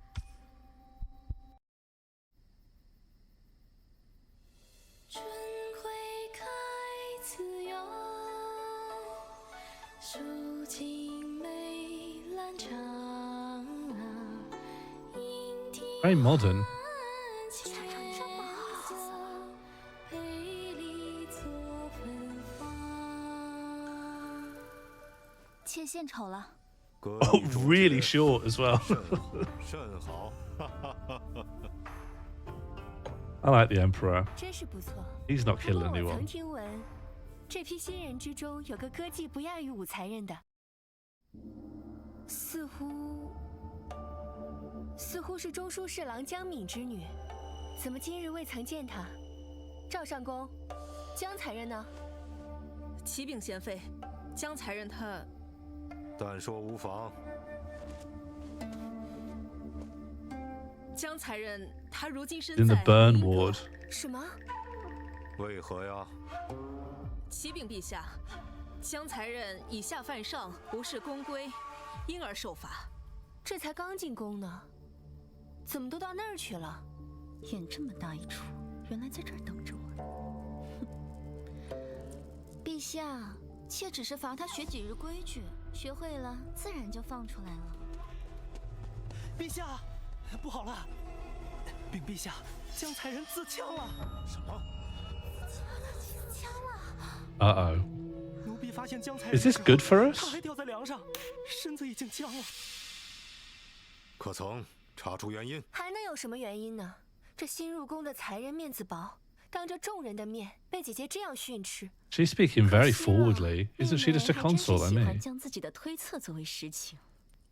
Very modern. 妾献丑了。 Oh, really short as well. I like the Emperor. 真是不错。 He's not killing 不过我 anyone. 曾听闻，这批新人之中有个歌技不亚于武才人的，似乎是中书侍郎江敏之女，怎么今日未曾见她？赵上公，江才人呢？启禀贤妃，江才人他……但说无妨。江才人他如今身 In the 在 burn ward. 什么？为何呀？启禀陛下，江才人以下犯上，无视宫规，因而受罚。这才刚进宫呢，怎么都到那儿去了？演这么大一出，原来在这儿等着我。陛下，妾只是罚他学几日规矩，学会了自然就放出来了。陛下，不好了！禀陛下，江才人自枪了！什么？自枪了 Uh-oh. 奴婢发现江才人 Is this good for us? 他还吊在梁上，身子已经僵了。可曾查出原因？还能有什么原因呢？这新入宫的才人面子薄，当着众人的面被姐姐这样训斥。 She's speaking very forwardly. Isn't she just a consort? I 喜欢 mean. 将自己的推测作为实情，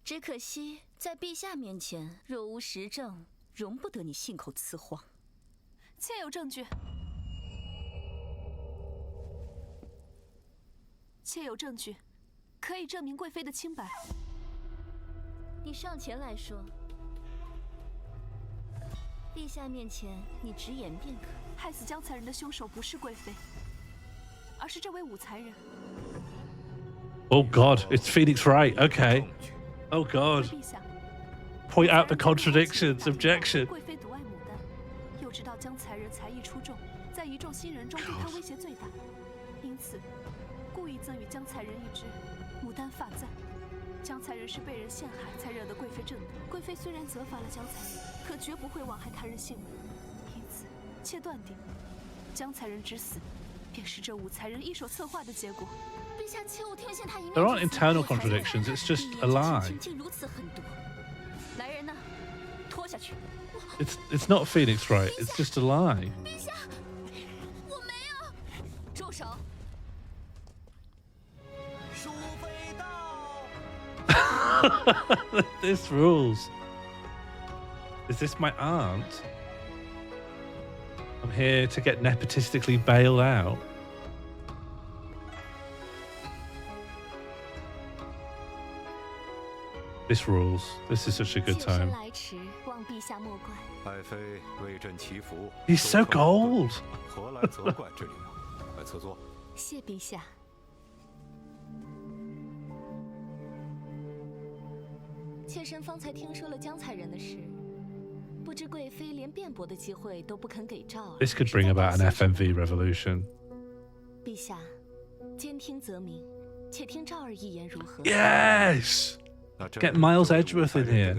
只可惜在陛下面前若无实证，容不得你信口雌黄。妾有证据。妾有证据，可以证明贵妃的清白。你上前来说。陛下面前，你直言便可。害死江才人的凶手不是贵妃，而是这位武才人。 Oh God, it's Phoenix Wright. Okay. Oh God. 陛下 Point out the contradictions. Objection. 贵妃独爱牡丹，又知道江才人才艺出众，在一众新人中对她威胁最大，因此故意赠予江才人一支牡丹发簪。江才人是被人陷害才惹得贵妃震怒。贵妃虽然责罚了江才人，可绝不会枉害他人性命。因此，妾断定，江才人之死，便是这武才人一手策划的结果。陛下，切勿听信他一面。 There aren't internal contradictions. It's just a lie. 如此狠毒，来人呐，拖下去。It's not Phoenix Wright. It's just a lie. 陛下，我没有。住手！ 淑妃到。 This rules. Is this my aunt? I'm here to get nepotistically bailed out. This rules. This is such a good time. 来迟，望陛下莫怪。爱妃为朕祈福。 He's so gold. 何来责怪之理啊？来赐座。谢陛下。妾身方才听说了江才人的事，不知贵妃连辩驳的机会都不肯给诏。 This could bring about an FMV revolution. 陛下，兼听则明，且听诏儿一言如何 Yes. Get Miles Edgeworth in here.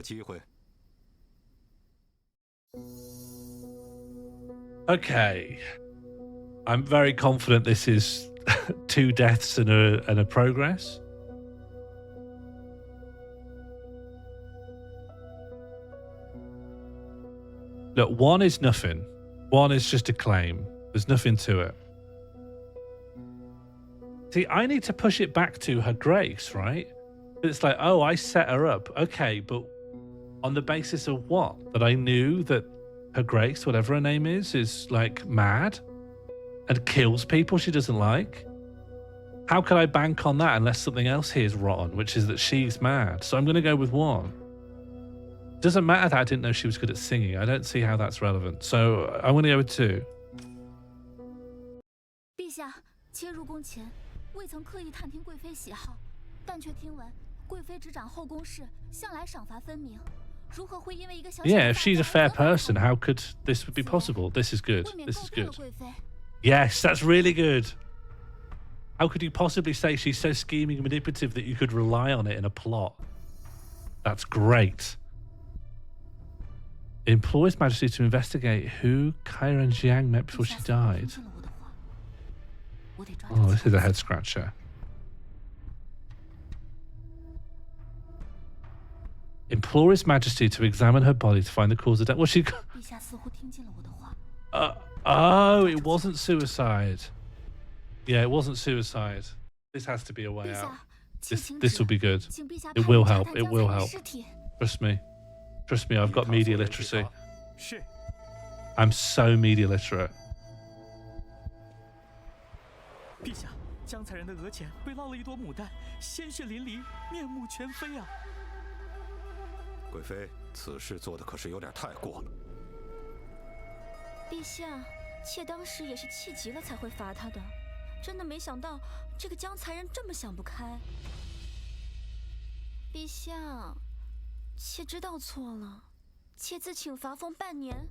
Okay. I'm very confident this is 2 deaths and a progress. Look, 1 is nothing. 1 is just a claim. There's nothing to it. See, I need to push it back to her grace, right? It's like, oh, I set her up. Okay, but on the basis of what? That I knew that her grace, whatever her name is like mad and kills people she doesn't like? How could I bank on that unless something else here is rotten, which is that she's mad? So I'm going to go with 1. Doesn't matter that I didn't know she was good at singing. I don't see how that's relevant. So I'm going to go with 2. 陛下，妾入宫前未曾刻意探听贵妃喜好，但却听闻贵妃执掌后宫事，向来赏罚分明。如何会因为一个小小 Yeah, if she's a fair person, how could this be possible? This is good. This is good. Yes, that's really good. How could you possibly say she's so scheming and manipulative that you could rely on it in a plot? That's great. It implores Majesty to investigate who Kairan Jiang met before she died. Oh, this is a head scratcher. Implore His Majesty to examine her body to find the cause of death. Well, oh, it wasn't suicide. Yeah, it wasn't suicide. This has to be a way out. This will be good. It will help. It will help. Trust me. Trust me, I've got media literacy. I'm so media literate. 陛下，江才人的额前被烙了一朵牡丹，鲜血淋漓，面目全非啊！贵妃，此事做的可是有点太过了。陛下，妾当时也是气急了才会罚他的，真的没想到这个江才人这么想不开。陛下，妾知道错了，妾自请罚俸半年，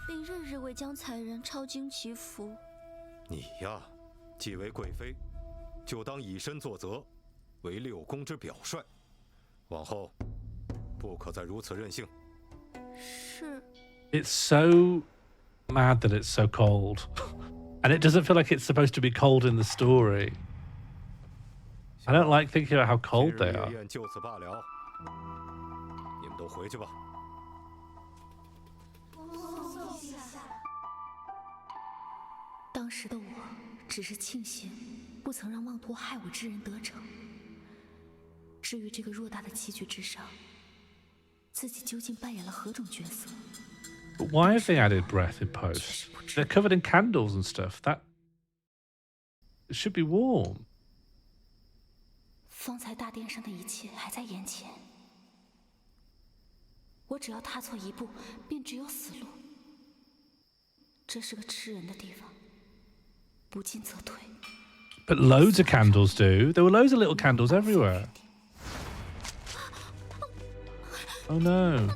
并日日为江才人抄经祈福。你呀，既为贵妃，就当以身作则，为六宫之表率。往后不可再如此任性。是。It's so mad that it's so cold, and it doesn't feel like it's supposed to be cold in the story. I don't like thinking about how cold they are. 宴就此罢了，你们都回去吧。当时的我只是庆幸不曾让妄图害我之人得逞。至于这个偌大的棋局之上，自己究竟扮演了何种角色？ But why have they added breath in post? They're covered in candles and stuff. That it should be warm. 方才大殿上的一切还在眼前，我只要踏错一步，便只有死路。这是个吃人的地方，不进则退。 But loads of candles do. There were loads of little candles everywhere. Oh no.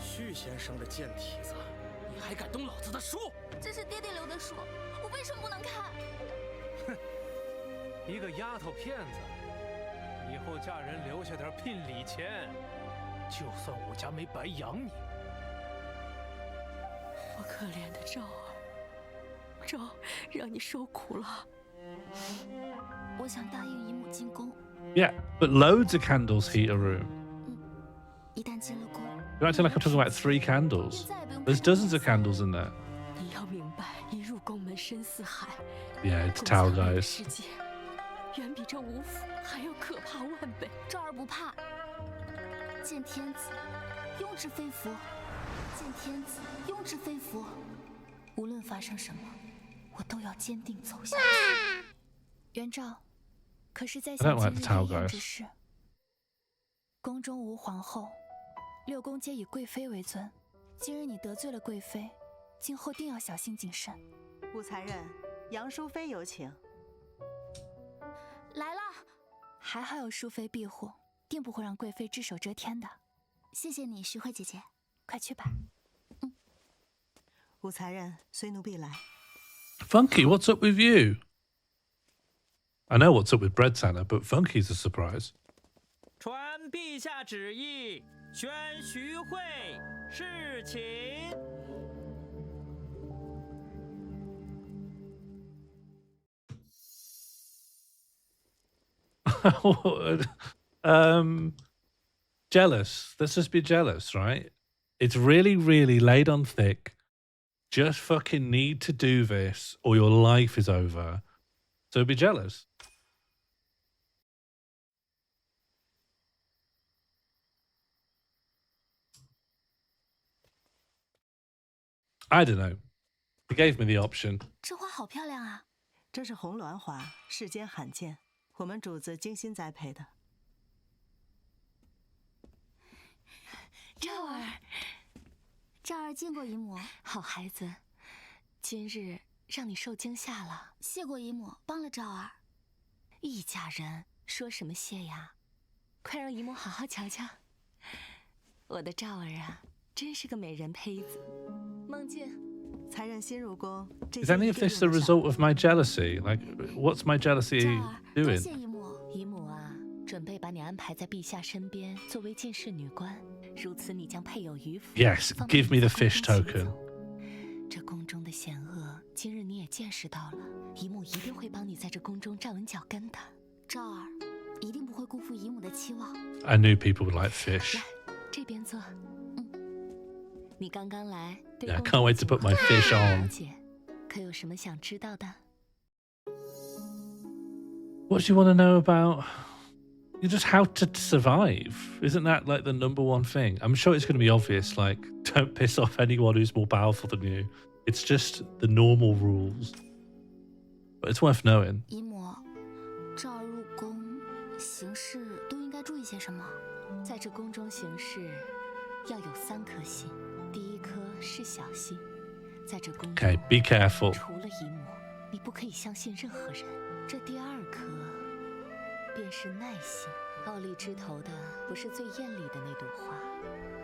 旭先生的贱蹄子，你还敢动老子的书？这是爹爹留的书，我为什么不能看？哼，一个丫头片子，以后嫁人留下点聘礼钱，就算我家没白养你。我可怜的赵儿，赵让你受苦了。我想答应姨母进宫。 Yeah, but loads of candles heat a room. 一旦进了宫， You're acting like I'm talking about 3 candles. There's dozens of candles in there. 你要明白，一入宫门深似海。 Yeah, it's Tao, guys. 世界远比这吴府还要可怕万倍。赵儿不怕，见天子，庸之非福；见天子，庸之非福。无论发生什么，我都要坚定走下去。元昭。 可是，在 I don't 想 like 今 the 日 Tao 夜宴 guys. 之事，宫中无皇后，6宫皆以贵妃为尊。今日你得罪了贵妃，今后定要小心谨慎。武才人，杨淑妃有请。来了，还好有淑妃庇护，定不会让贵妃只手遮天的。谢谢你，徐慧姐姐，快去吧。武才人，随奴婢来。 Funky, what's up with you? I know what's up with Bread Santa, but Funky's a surprise. 传陛下旨意，宣徐惠侍寝。Jealous. Let's just be jealous, right? It's really, really laid on thick. Just fucking need to do this, or your life is over. So be jealous. I don't know. He gave me the option. 这花好漂亮啊！这是红鸾花，世间罕见，我们主子精心栽培的。赵儿，赵儿见过姨母。好孩子，今日让你受惊吓了。谢过姨母，帮了赵儿。一家人说什么谢呀？快让姨母好好瞧瞧。我的赵儿啊，真是个美人胚子。梦境，才人新入宫。 Is any of this the result of my jealousy? Like, what's my jealousy doing? 谢姨母。姨母啊，准备把你安排在陛下身边，作为进士女官。如此，你将配有余福。Yes, give me the fish token. 这宫中的险恶，今日你也见识到了。姨母一定会帮你在这宫中站稳脚跟的。赵儿，一定不会辜负姨母的期望。I knew people would like fish. 来，这边坐。你刚刚来，对 Yeah, I can't wait to put my fish on. 可有什么想知道的？ What do you want to know about? Just how to survive. Isn't that like the #1 thing? I'm sure it's going to be obvious, like, don't piss off anyone who's more powerful than you. It's just the normal rules. But it's worth knowing. 姨母，赵儿入宫行事都应该注意些什么？在这宫中行事，要有3颗心。第一颗是小心，在这宫中 Okay, be careful. 除了姨母，你不可以相信任何人。这第2颗是耐心。傲立枝头的不是最艳丽的那朵花，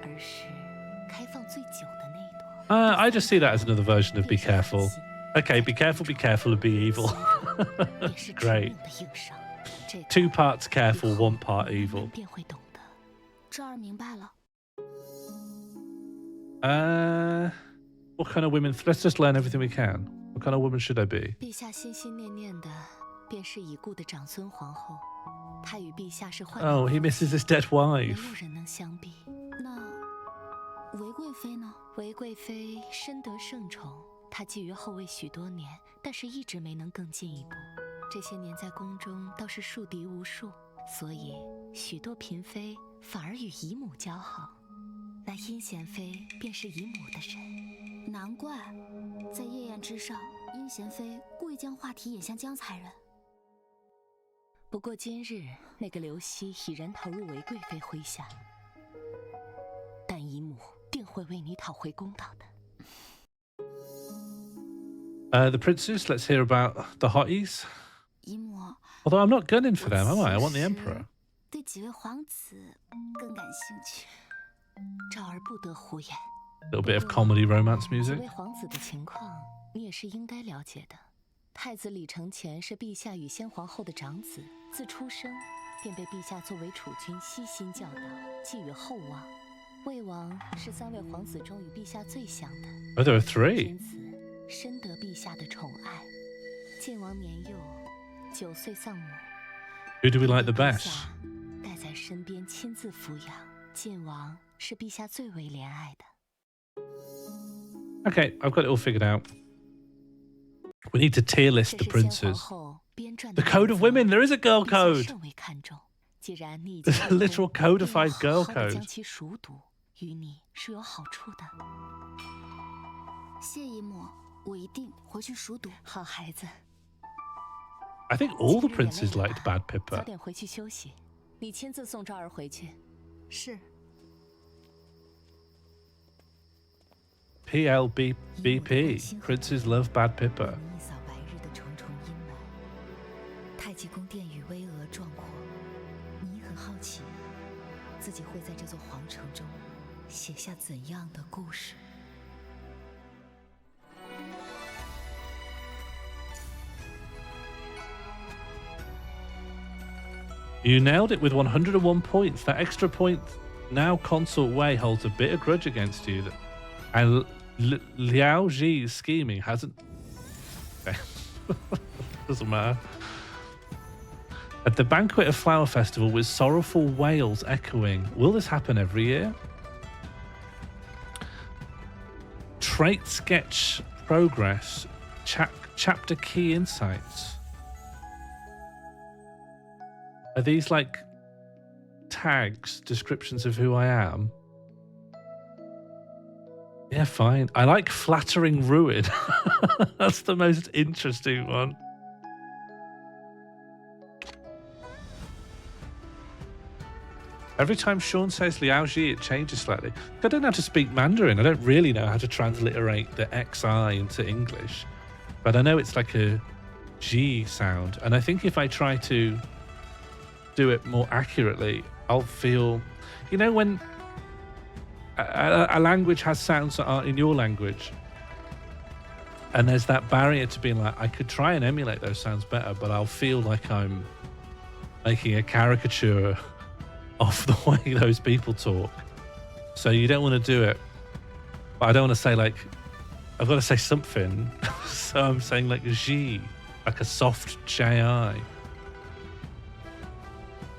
而是开放最久的那朵。I just see that as another version of be careful. Okay, be careful, and be evil. Great. 2 parts careful, 1 part evil. 便会懂的。这儿明白了。What kind of women? Let's just learn everything we can. What kind of woman should I be? 陛下心心念念的便是已故的长孙皇后，她与陛下是患难。Oh, he misses his dead wife. 没有人能相比。那韦贵妃呢？韦贵妃深得圣宠，她觊觎后位许多年，但是一直没能更进一步。这些年在宫中倒是树敌无数，所以许多嫔妃反而与姨母交好。那阴贤妃便是姨母的人。难怪，在夜宴之上，阴贤妃故意将话题引向江才人。不过今日那个刘熙已然投入韦贵妃麾下，但姨母定会为你讨回公道的。The princes, let's hear about the hotties. 姨母 Although I'm not gunning for them, am I? I want the emperor. 对几位皇子更感兴趣。赵儿不得胡言。Little bit of comedy romance 几 music. 位皇子的情况，你也是应该了解的。太子李承乾是陛下与先皇后的长子，自出生便被陛下作为储君悉心教导，寄予厚望。魏王是3位皇子中与陛下最像的。Oh, there are 3. 君子深得陛下的宠爱。晋王年幼，9岁丧母。Who do we like the best? 待在身边亲自抚养。晋王是陛下最为怜爱的。Okay, I've got it all figured out. We need to tier list the princes. The code of women. There is a girl code. There's a literal codified girl code. 将其熟读，于你是有好处的。谢姨母，我一定回去熟读。好孩子。I think all the princes liked Bad 早 Pippa. 点回去休息，你亲自送赵儿回去。是。PLBBP. Princes love Bad Pippa. 一扫白日的重重阴霾。太极宫殿宇巍峨壮阔，你很好奇，自己会在这座皇城中写下怎样的故事？ You nailed it with 101 points. That extra point now Consort Wei holds a bitter grudge against you. And Liao Ji's scheming hasn't... Doesn't matter. At the banquet of Flower Festival with sorrowful wails echoing. Will this happen every year? Trait sketch progress. Chapter key insights. Are these like tags, descriptions of who I am? Yeah, fine. I like flattering ruin. That's the most interesting one. Every time Sean says Liao Ji, it changes slightly. I don't know how to speak Mandarin. I don't really know how to transliterate the XI into English. But I know it's like a G sound. And I think if I try to do it more accurately, I'll feel... You know when a language has sounds that aren't in your language, and there's that barrier to being like, I could try and emulate those sounds better, but I'll feel like I'm making a caricature of the way those people talk. So you don't want to do it, but I don't want to say like, I've got to say something. So I'm saying like G, like a soft J-I.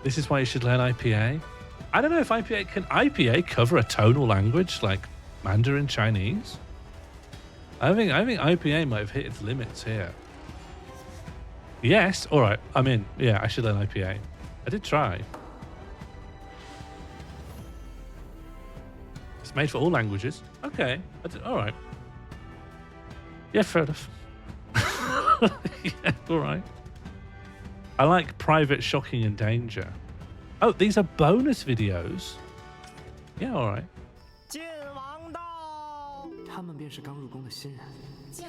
This is why you should learn IPA. I don't know if can IPA cover a tonal language like Mandarin Chinese? I think IPA might have hit its limits here. Yes, all right, I'm in. Yeah, I should learn IPA. I did try. It's made for all languages. Okay, all right. Yeah, fair enough. Yeah, all right. I like private, shocking, and danger. Oh, these are bonus videos. Yeah, all right.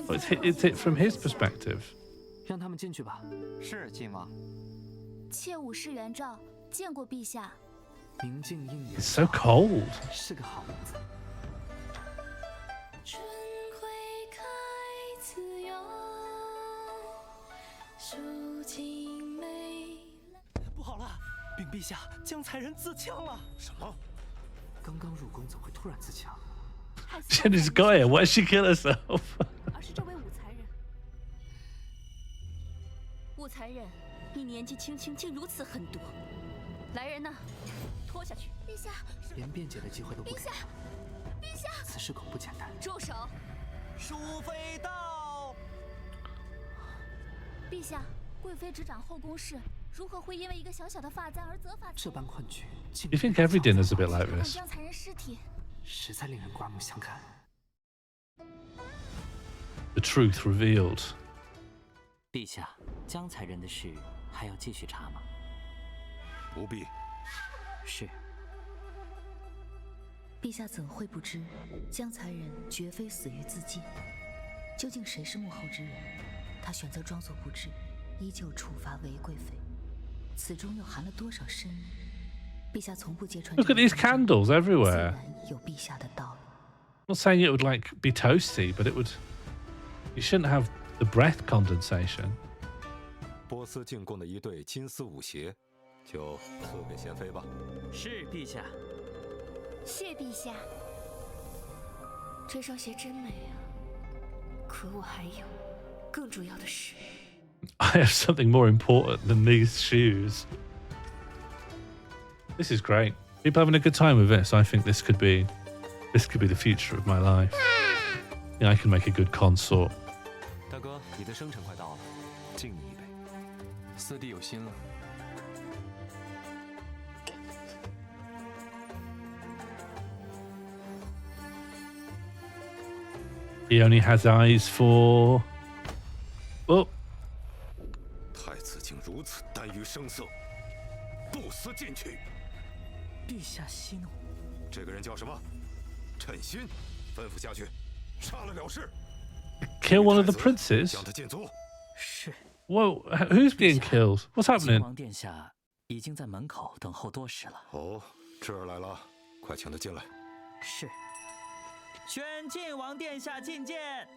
Oh, it's it from his perspective. 让他们进去吧。是，晋王。妾武士元照，见过陛下。明镜映眼。 It's so cold. 是个好名字。春会开自由，抒情美。不好了，禀陛下，江才人自枪了。什么？刚刚入宫，怎会突然自枪？ She just got it. Why did she kill herself? 而是这位武才人。武才人，你年纪轻轻竟如此狠毒，来人呐，拖下去！陛下，连辩解的机会都不给。陛下，陛下，此事恐不简单。住手！淑妃到。陛下，贵妃执掌后宫事，如何会因为一个小小的发簪而责罚？这般困局， You think every dinner's a bit like 看 this? 江才人尸体，实在令人刮目相看。 The truth revealed. 陛下，江才人的事还要继续查吗？不必。是。陛下怎会不知，江才人绝非死于自尽？究竟谁是幕后之人？他选择装作不知，依旧处罚韦贵妃，此中又含了多少深意？陛下从不揭穿。 Look at these candles everywhere. 有陛下的道理。 I'm not saying it would like be toasty, but it would. You shouldn't have the breath condensation. 波斯进贡的一对金丝舞鞋，就赐给贤妃吧。是陛下。谢陛下。这双鞋真美啊！可我还有更主要的事。 I have something more important than these shoes. This is great. People having a good time with this. I think this could be the future of my life. Yeah, I can make a good consort. 大哥，你的生辰快到了，敬你一杯。四弟有心了。 He only has eyes for. Oh. 太子竟如此耽于声色，不思进取。陛下息怒。这个人叫什么？称心。吩咐下去，杀了了事。 Kill one of the princes? 将他禁足。是。 Whoa, who's being killed? What's 靖 happening? 王殿下已经在门口等候多时了。哦，这儿来了，快请他进来。是。宣靖王殿下觐见。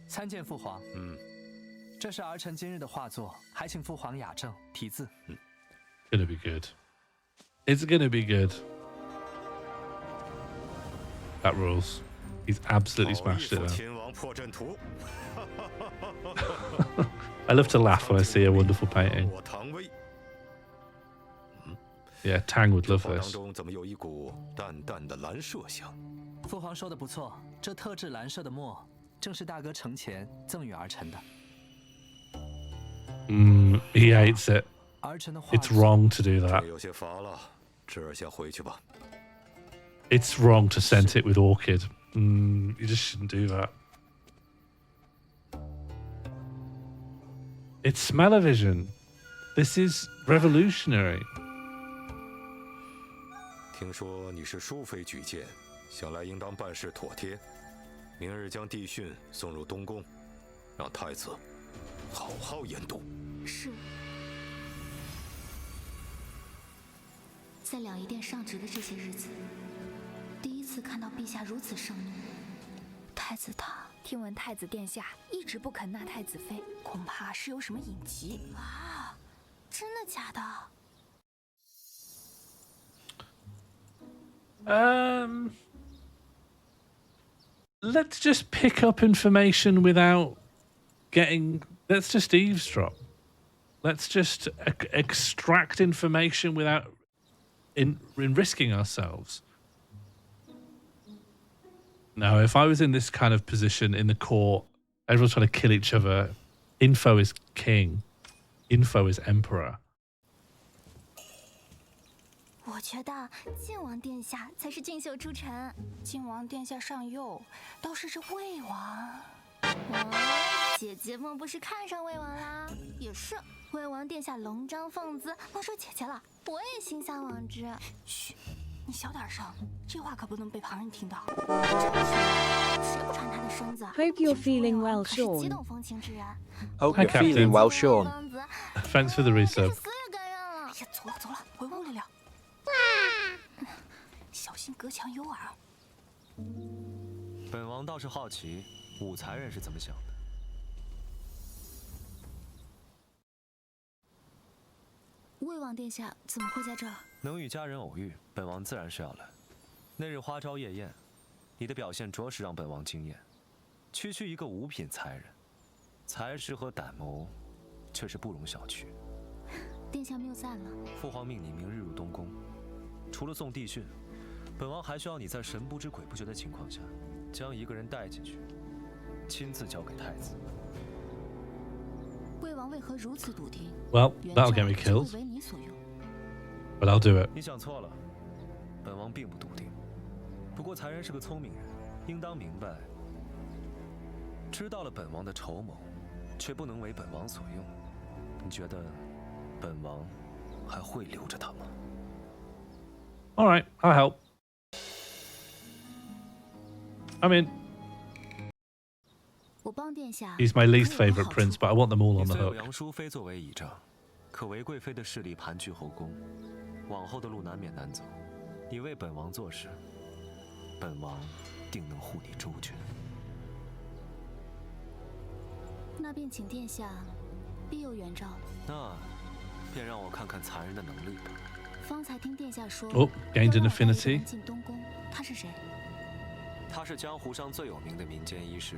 参见父皇。这是儿臣今日的画作，还请父皇雅正题字。Gonna be good. It's gonna be good. That rules. He's absolutely smashed it. 亲王破阵图。I love to laugh when I see a wonderful painting. 我唐威。 Yeah, Tang would love this. 当中怎么有一股淡淡的蓝麝香？父皇说的不错，这特制蓝麝的墨，正是大哥成前赠予儿臣的。He hates it. 儿臣的画 It's wrong to do that. 有些乏了，这儿先回去吧。 It's wrong to scent it with orchid. You just shouldn't do that. It's smell-o-vision. This is revolutionary. 听说你是淑妃举荐，想来应当办事妥帖。明日将帝训送入东宫，让太子好好研读。是。在两仪殿上职的这些日子，第一次看到陛下如此盛怒。太子他听闻太子殿下一直不肯纳太子妃，恐怕是有什么隐疾啊？真的假的？ Let's just pick up information without getting. Let's just eavesdrop. Let's just extract information without in risking ourselves. Now, if I was in this kind of position in the court, everyone's trying to kill each other. Info is king. Info is emperor. 我觉得靖王殿下才是俊秀出尘。靖王殿下上右，倒是这魏王。姐姐们不是看上魏王啦？也是，魏王殿下龙章凤姿，都说姐姐了，我也心向往之。嘘，你小点声，这话可不能被旁人听到。谁不穿他的身子 Hope you're feeling well, 可是激 Sean. 动风情之人。 Hope Hi, you're feeling Captain. well, Sean. Thanks for the resub. 哎呀，走了走了，回屋里聊。小心隔墙有耳。本王倒是好奇，武才人是怎么想的。魏王殿下怎么会在这儿？能与家人偶遇，本王自然是要来。那日花朝夜宴，你的表现着实让本王惊艳。区区一个五品才人，才识和胆谋，却是不容小觑。殿下谬赞了。父皇命你明日入东宫，除了送帝训，本王还需要你在神不知鬼不觉的情况下，将一个人带进去，亲自交给太子。魏王为何如此笃定？ Well, that'll get me killed. 为你所用。 But I'll do it. 你想错了，本王并不笃定。不过才人是个聪明人，应当明白，知道了本王的筹谋，却不能为本王所用。你觉得本王还会留着他吗？ All right, I'll help. I'm in. 我帮殿下。 He's my least favorite prince, but I want them all on 你 the 虽有 hook. 杨淑妃作为倚仗，可为贵妃的势力盘踞后宫，往后的路难免难走。你为本王做事，本王定能护你周全。那便请殿下庇佑元昭了。那便让我看看残人的能力吧。方才听殿下说， Oh, gained an affinity. 进东宫，他是谁？他是江湖上最有名的民间医师，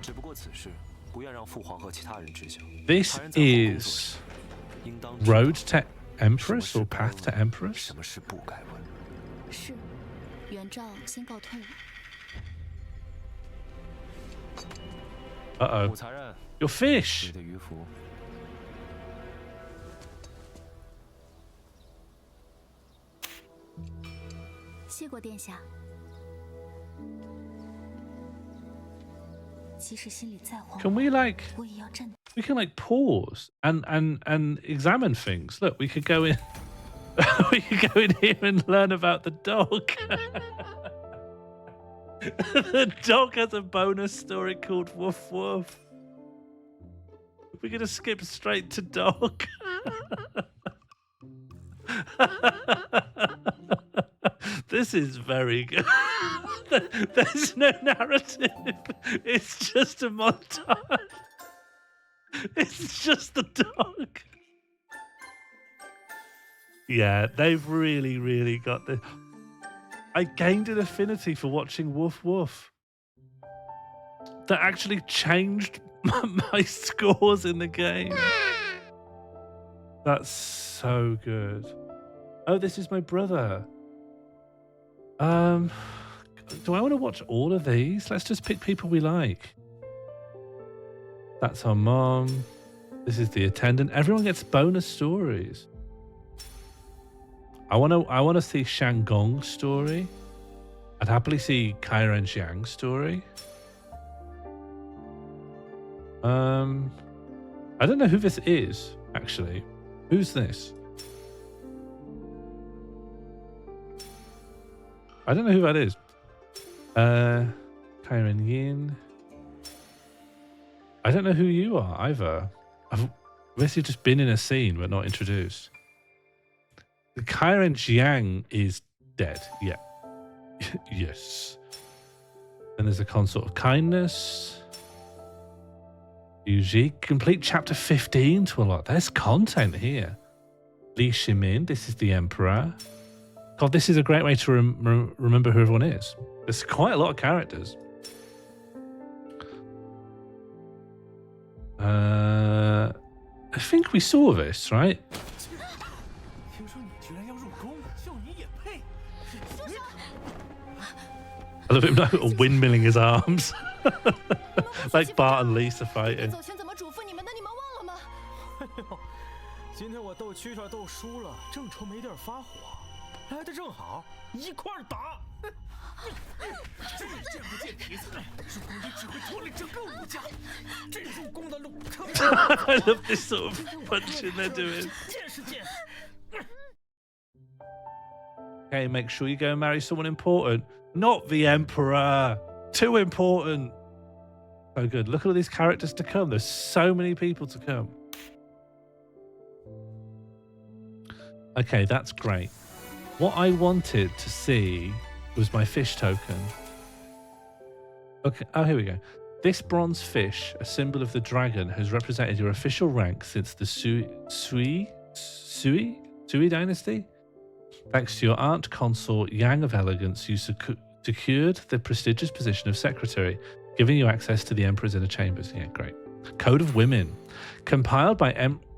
只不过此事不愿让父皇和其他人知晓。 This is Road to Empress or Path to Empress? 什么事不该问？是，元昭先告退了。 Uh-oh. 武才人 Your fish. 你的渔夫。谢过殿下。即使心里再慌， Can we like 我也要镇。 we can like pause and examine things. Look, we could go in we could go in here and learn about the dog. The dog has a bonus story called Woof Woof. We're gonna skip straight to dog. This is very good. There's no narrative. It's just a montage. It's just the dog. Yeah, they've really, really got the. I gained an affinity for watching Woof Woof. That actually changed my scores in the game. That's so good. Oh, this is my brother. Do I want to watch all of these? Let's just pick people we like. That's our mom. This is the attendant. Everyone gets bonus stories. I want to see Shangong's story. I'd happily see Kairen Xiang's story. I don't know who this is, actually. Who's this? I don't know who that is. Kairen Yin. I don't know who you are either. I've basically just been in a scene but not introduced. The Kairen Jiang is dead. Yeah. Yes. And there's a consort of kindness. Yuji. Complete chapter 15 to a lot. There's content here. Li Shimin. This is the Emperor. God, this is a great way to remember who everyone is. There's quite a lot of characters. I think we saw this, right? I love him now windmilling his arms. Like Bart and Lisa fighting. 走前怎么嘱咐你们的？你们忘了吗？哎呦，今天我斗蛐蛐斗输了，正愁没地儿发火，来的正好，一块儿打。这见不见题材，入宫里只会拖累整个武家。这入宫的路，I love this sort of punching they're doing. Okay, make sure you go and marry someone important. Not the Emperor. Too important. So good. Look at all these characters to come. There's so many people to come. Okay, that's great. What I wanted to see was my fish token. Okay, oh, here we go. This bronze fish, a symbol of the dragon, has represented your official rank since the Sui dynasty. Thanks to your aunt consort Yang of Elegance, you secured the prestigious position of secretary, giving you access to the Emperor's inner chambers. Yeah, great. Code of Women. Compiled by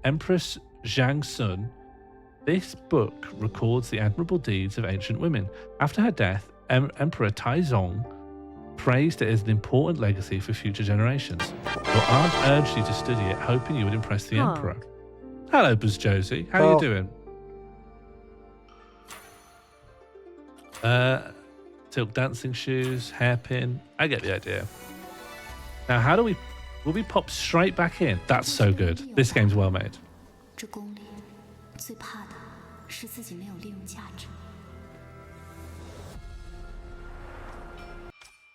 Empress Zhang Sun, this book records the admirable deeds of ancient women. After her death, Emperor Taizong praised it as an important legacy for future generations. Your aunt urged you to study it, hoping you would impress the Emperor. Hello, Buzz Josie. How are you doing? Silk dancing shoes, hairpin. I get the idea. Now, how do we... Will we pop straight back in? That's so good. This game's well made. 这宫里最怕的是自己没有利用价值。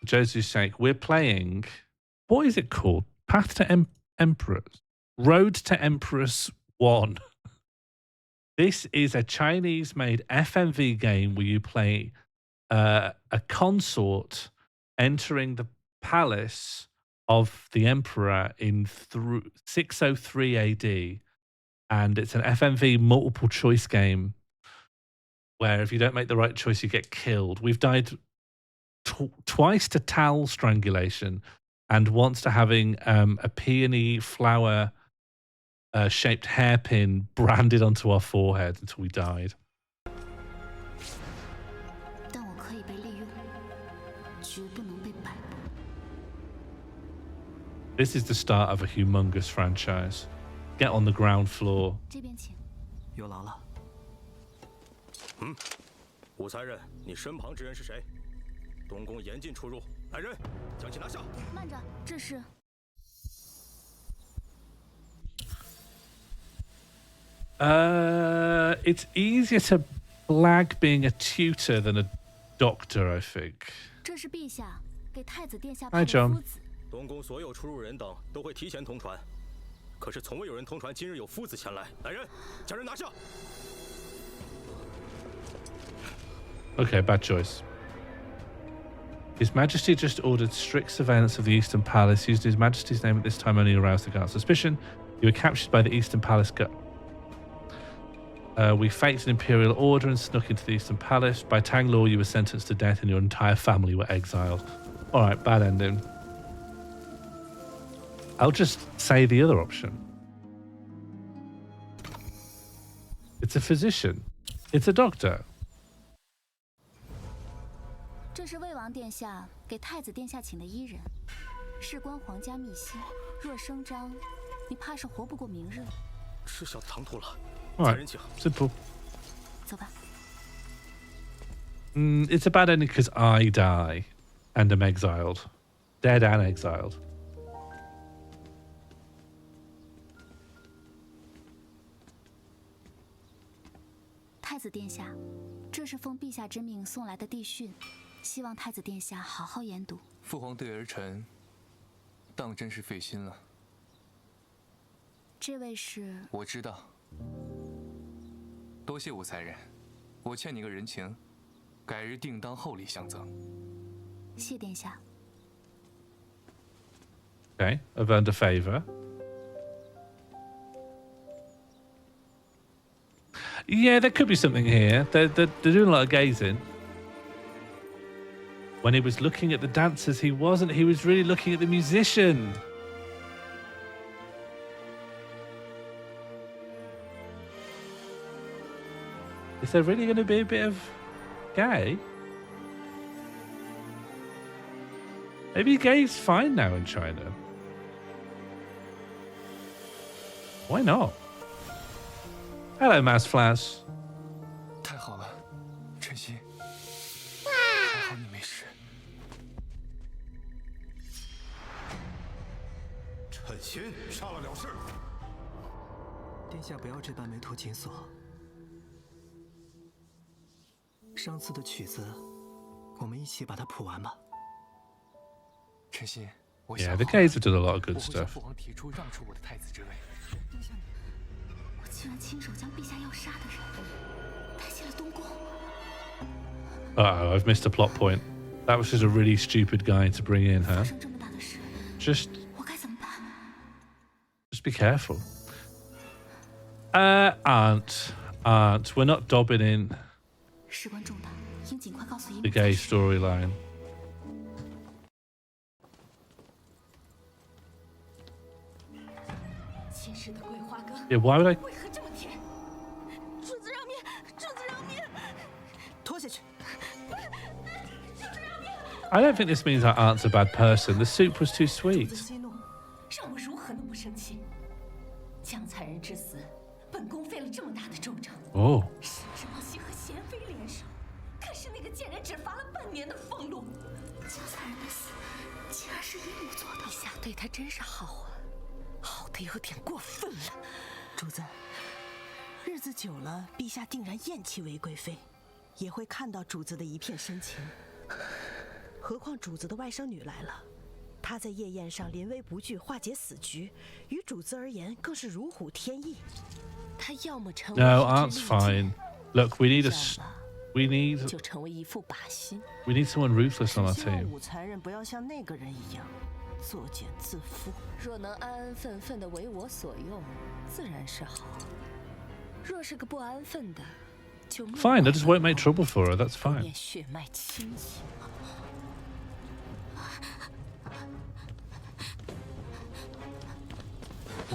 Josie's sake, we're playing... What is it called? Path to Empress. Road to Empress 1. This is a Chinese-made FMV game where you play a consort entering the palace of the Emperor in 603 AD. And it's an FMV multiple choice game where if you don't make the right choice, you get killed. We've died twice to towel strangulation and once to having a peony flower shaped hairpin branded onto our forehead until we died. This is the start of a humongous franchise. Get on the ground floor. 有劳了。武才人，你身旁之人是谁？东宫严禁出入，来人，将其拿下。慢着，这是。 It's easier to blag being a tutor than a doctor, I think. 这是陛下给太子殿下 Hi, 派的 John. 夫子。东宫所有出入人等都会提前通传，可是从未有人通传今日有夫子前来。来人，将人拿下。 Okay, bad choice. His Majesty just ordered strict surveillance of the Eastern Palace. Used His Majesty's name at this time only aroused the guard's suspicion. You were captured by the Eastern Palace guard. We faked an imperial order and snuck into the Eastern Palace. By Tang law, you were sentenced to death and your entire family were exiled. All right, bad ending. I'll just say the other option. It's a physician. It's a doctor. 这是魏王殿下给太子殿下请的医人，事关皇家秘辛，若声张，你怕是活不过明日。这小子唐突了。 All right, simple. 走吧。It's a bad ending because I die and am exiled. Dead and exiled. 太子殿下，这是奉陛下之命送来的帝训，希望太子殿下好好研读。父皇对儿臣，当真是费心了。这位是……我知道。多谢武才人，我欠你个人情，改日定当厚礼相赠。谢殿下。 Okay, I've earned a favor. Yeah, there could be something here. They're doing a lot of gazing. When he was looking at the dancers, he wasn't. He was really looking at the musician. Is there really going to be a bit of gay? Maybe gay's fine now in China. Why not? Hello, Mass Flash. 太好了，晨曦，还好你没事。趁心杀了了事。殿下不要这般眉头紧锁。上次的曲子，我们一起把它谱完吧。晨曦，我想 Yeah, the gays have done a lot of good 我会向 stuff. 父王提出让出我的太子之位。我竟然亲手将陛下要杀的人带进了东宫。 Uh-oh, I've missed a plot point. That was just a really stupid guy to bring in, huh? 发生这么大的事， Just 我该怎么办？ be careful. Aunt, we're not dobbing in 事关重大，应尽快告诉姨 the 母。 gay storyline. 前世的桂花羹， Yeah, why would I? 为何这么甜？主子让面，主子让面，拖下去。 I don't think this means our aunt's a bad person. The soup was too 主 sweet. 子息怒，让我如何能不生气？江才人之死，本宫费了这么大的周章， Oh, 甚至王熙和贤妃联手，可是那个贱人只罚了半年的俸禄。江才人的死，竟然是姨母做的。陛下对他真是好啊，好的有点过分了。主子，日子久了，陛下定然厌弃韦贵妃，也会看到主子的一片深情。何况主子的外甥女来了，她在夜宴上临危不惧，化解死局，于主子而言更是如虎添翼。她要么成为 no, 一支 aunt's 利 fine. Look, we need 剑， we need 就成为一副把戏。 we need someone ruthless on our 希望 team. 武才人不要像那个人一样作茧自缚。若能安安分分的为我所用，自然是好。若是个不安分的，就 Fine, I just won't make trouble for her. That's 不 fine. 免血脉亲情。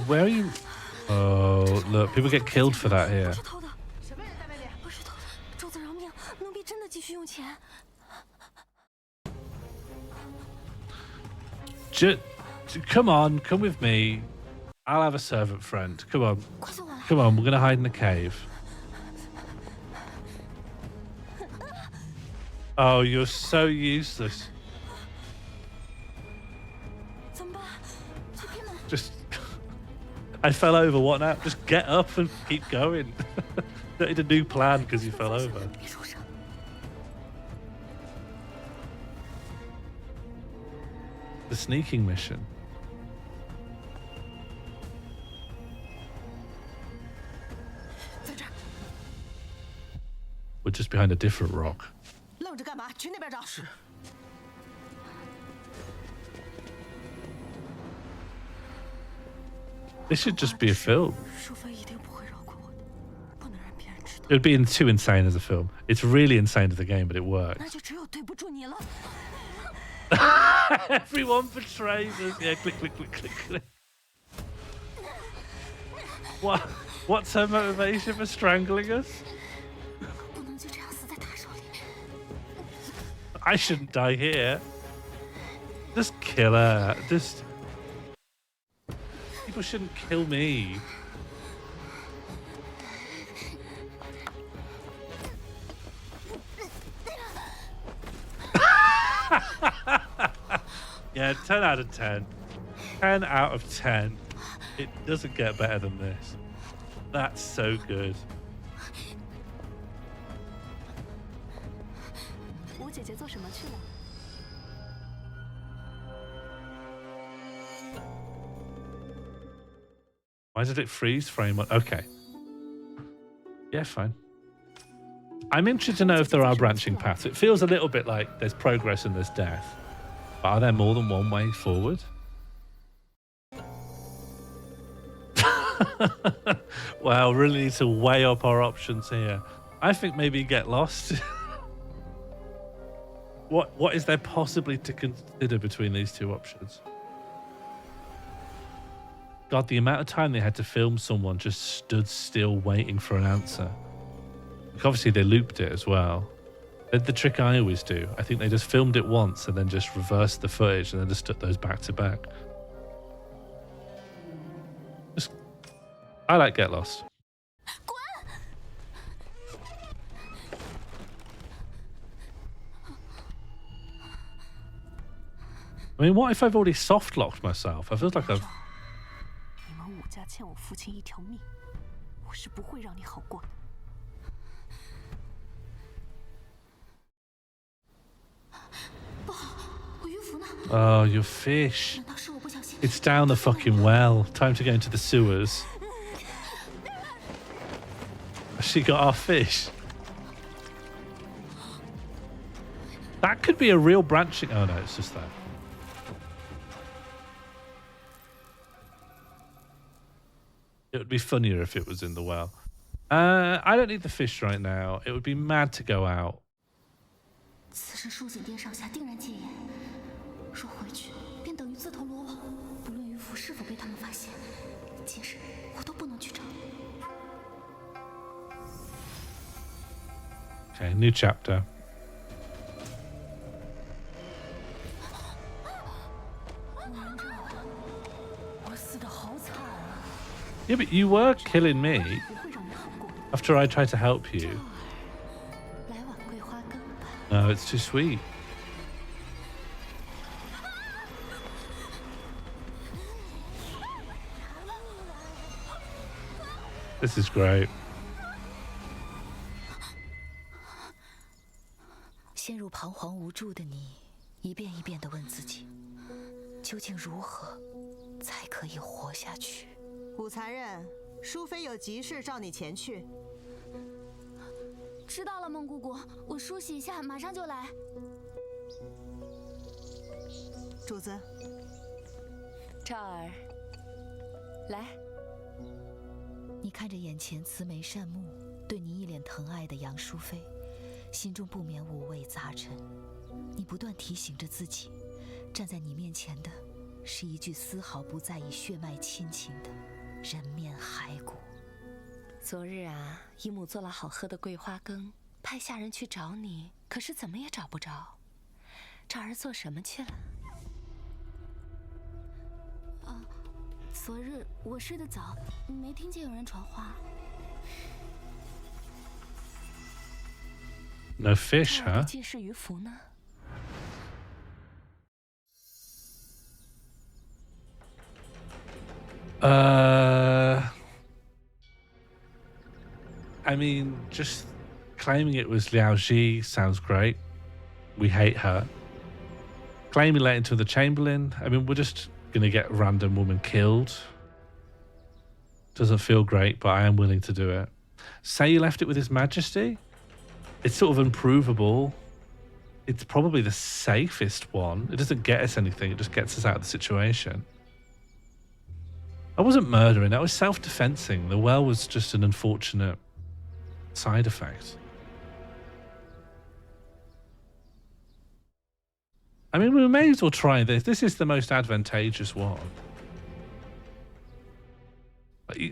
Where are you? Oh, look, people get killed for that here. 偷的，什么人在外面？不是偷的，主子饶命，奴婢真的继续用钱。 Come on, come with me. I'll have a servant friend. Come on. Come on, we're going to hide in the cave. Oh, you're so useless. 怎么办？去开门。 Just... I fell over, what now? Just get up and keep going. Don't need a new plan because you fell over. 别受伤。 The sneaking mission. We're just behind a different rock. 愣着干嘛？去那边找。是。 This should just be a film. 淑妃一定不会饶过我的，不能让别人知道。 It would be too insane as a film. It's really insane as a game, but it works. 那就只有对不住你了。 Everyone betrays us. Yeah, click, click, click, click, click. What's her motivation for strangling us? 不能就这样死在他手里。 I shouldn't die here. Just kill her. Just... People shouldn't kill me. Yeah, 10 out of 10. 10 out of 10. It doesn't get better than this. That's so good. 吴姐姐做什么去了？ Why did it freeze frame on? Okay. Yeah, fine. I'm interested to know if there are branching paths. It feels a little bit like there's progress and there's death. But are there more than one way forward? Wow, really need to weigh up our options here. I think maybe get lost. What is there possibly to consider between these two options? God, the amount of time they had to film someone just stood still waiting for an answer. Like obviously they looped it as well. They did the trick I always do. I think they just filmed it once and then just reversed the footage and then just stuck those back to back. I like Get Lost. I mean, what if I've already soft locked myself? I feel like I've... 你们武家欠我父亲一条命，我是不会让你好过的。Oh, your fish. It's down the fucking well. Time to go into the sewers. She got our fish. That could be a real branching. Oh no, it's just that. It would be funnier if it was in the well. I don't need the fish right now. It would be mad to go out. 此时树井殿上下定然戒严，若回去便等于自投罗网。不论渔夫是否被他们发现，今日我都不能去找。Okay, new chapter. Yeah, but you were killing me after I tried to help you. No, it's too sweet. This is great. 陷入彷徨无助的你，一遍一遍地问自己，究竟如何才可以活下去？武残忍，淑妃有急事召你前去。知道了，孟姑姑，我梳洗一下，马上就来。主子，赵儿，来。你看着眼前慈眉善目、对你一脸疼爱的杨淑妃，心中不免五味杂陈。你不断提醒着自己，站在你面前的是一具丝毫不在意血脉亲情的人面骸骨。昨日啊，姨母做了好喝的桂花羹，派下人去找你，可是怎么也找不着。赵儿做什么去了？昨日我睡得早，没听见有人传话。No fish, huh? 近视于福呢？ I mean, just claiming it was Liao Ji sounds great. We hate her. Claiming let into the Chamberlain. I mean, we're just gonna get a random woman killed. Doesn't feel great, but I am willing to do it. Say you left it with His Majesty. It's sort of improvable. It's probably the safest one. It doesn't get us anything. It just gets us out of the situation. I wasn't murdering. I was self-defensing. The well was just an unfortunate side effect. I mean, we may as well try this. This is the most advantageous one.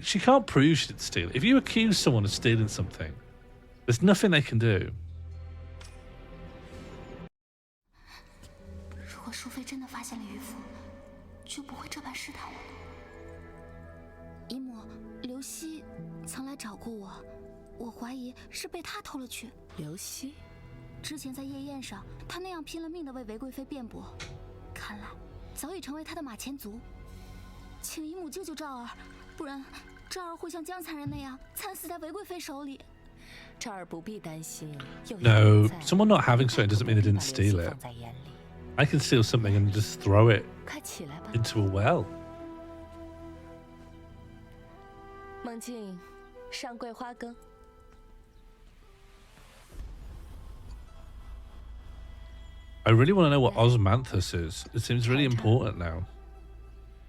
She can't prove she didn't steal it. If you accuse someone of stealing something, there's nothing they can do. 如果淑妃真的发现了渔夫，就不会这般试探我了。姨母，刘熙曾来找过我，我怀疑是被他偷了去。刘熙，之前在夜宴上，他那样拼了命的为韦贵妃辩驳，看来早已成为他的马前卒。请姨母救救赵儿，不然赵儿会像江残人那样惨死在韦贵妃手里。赵儿不必担心。No, someone not having something doesn't mean they didn't steal it. I can steal something and just throw it into a well. 梦境，上桂花羹。I really want to know what osmanthus is. It seems really important now.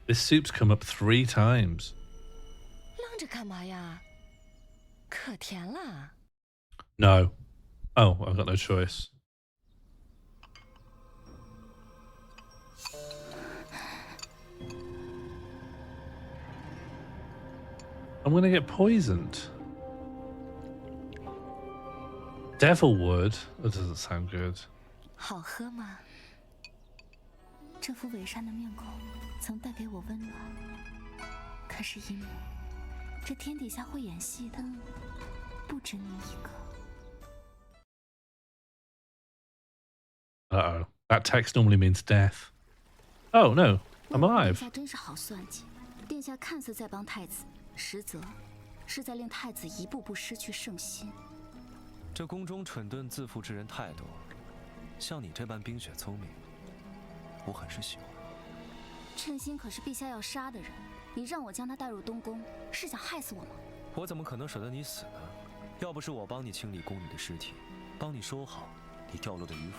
This soup's come up 3 times. 愣着干嘛呀？可甜了。No. Oh, I've got no choice. I'm gonna get poisoned. Devilwood? That doesn't sound good. 好喝吗？这副伪善的面孔曾带给我温暖，可是姨母，这天底下会演戏的不止你一个。Uh-oh. That text normally means death. Oh, no. I'm alive. 殿下真是好算计，殿下看似在帮太子，实则是在令太子一步步失去圣心。这宫中蠢钝自负之人太多，像你这般冰雪聪明，我很是喜欢。称心可是陛下要杀的人，你让我将他带入东宫，是想害死我吗？我怎么可能舍得你死呢？要不是我帮你清理宫女的尸体，帮你收好你掉落的鱼符，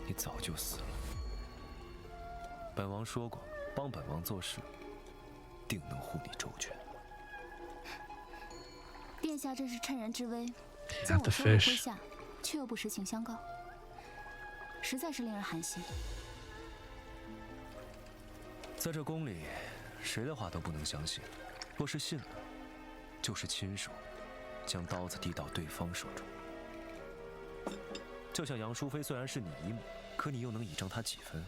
你早就死了。本王说过，帮本王做事，定能护你周全。殿下真是趁人之危，将我收入麾下，却又不实情相告，实在是令人寒心。在这宫里，谁的话都不能相信。若是信了，就是亲手将刀子递到对方手中。就像杨淑妃虽然是你姨母，可你又能倚仗她几分？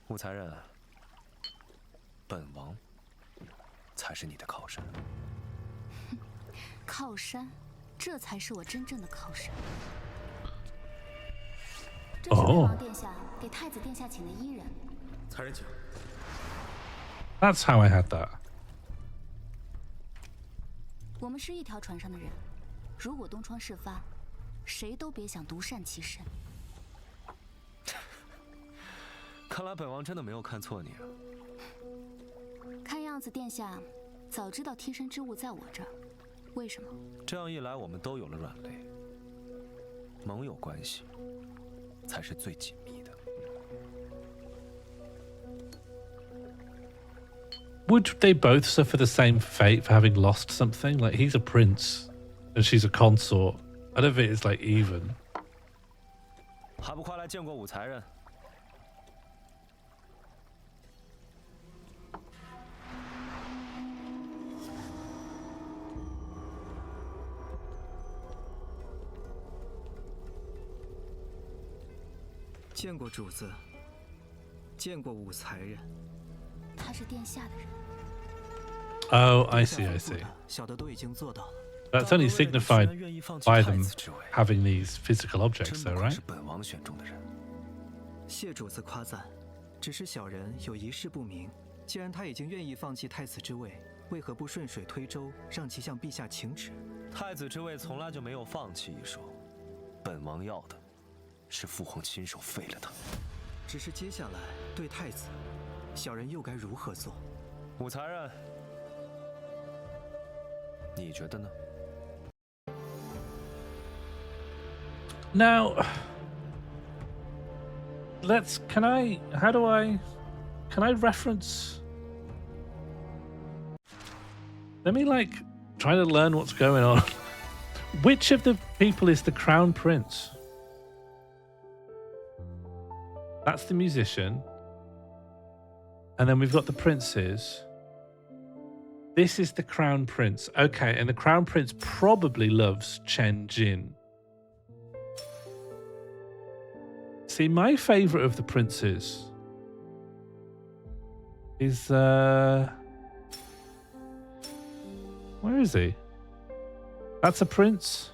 武才人，本王才是你的靠山。靠山，这才是我真正的靠山。这是魏王殿下给太子殿下请的伊人。才人请。That's how I had that. 我们是一条船上的人，如果东窗事发，谁都别想独善其身。看来本王真的没有看错你啊。看样子殿下早知道贴身之物在我这儿，为什么？这样一来，我们都有了软肋，盟友关系才是最紧密的。Would they both suffer the same fate for having lost something? Like, he's a prince and she's a consort. I don't think it's like even. 还不快来见过武才人？见过主子，见过武才人。他是殿下的人。Oh, I see, I see. 小的都已经做到了。That's only signified by them having these physical objects, though, right? 是本王选中的人。谢主子夸赞，只是小人有一事不明。既然他已经愿意放弃太子之位，为何不顺水推舟，让其向陛下请旨？太子之位从来就没有放弃一说，本王要的是父皇亲手废了他。只是接下来对太子，小人又该如何做？武才人，你觉得呢？ Now, can I reference? Let me try to learn what's going on. Which of the people is the crown prince? That's the musician. And then we've got the princes. This is the crown prince. Okay, and the crown prince probably loves Chen Jin. See, my favorite of the princes is where is he? That's a prince.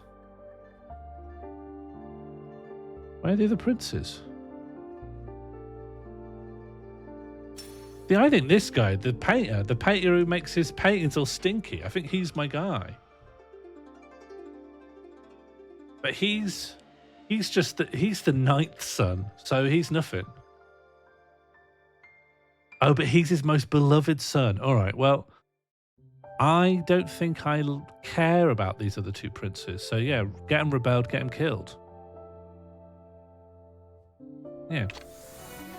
Where are the other princes? See, I think this guy, the painter who makes his paintings all stinky, I think he's my guy. But he's the ninth son, so he's nothing. Oh, but he's his most beloved son. All right, well, I don't think I care about these other two princes. So yeah, get them rebelled, get them killed. Yeah,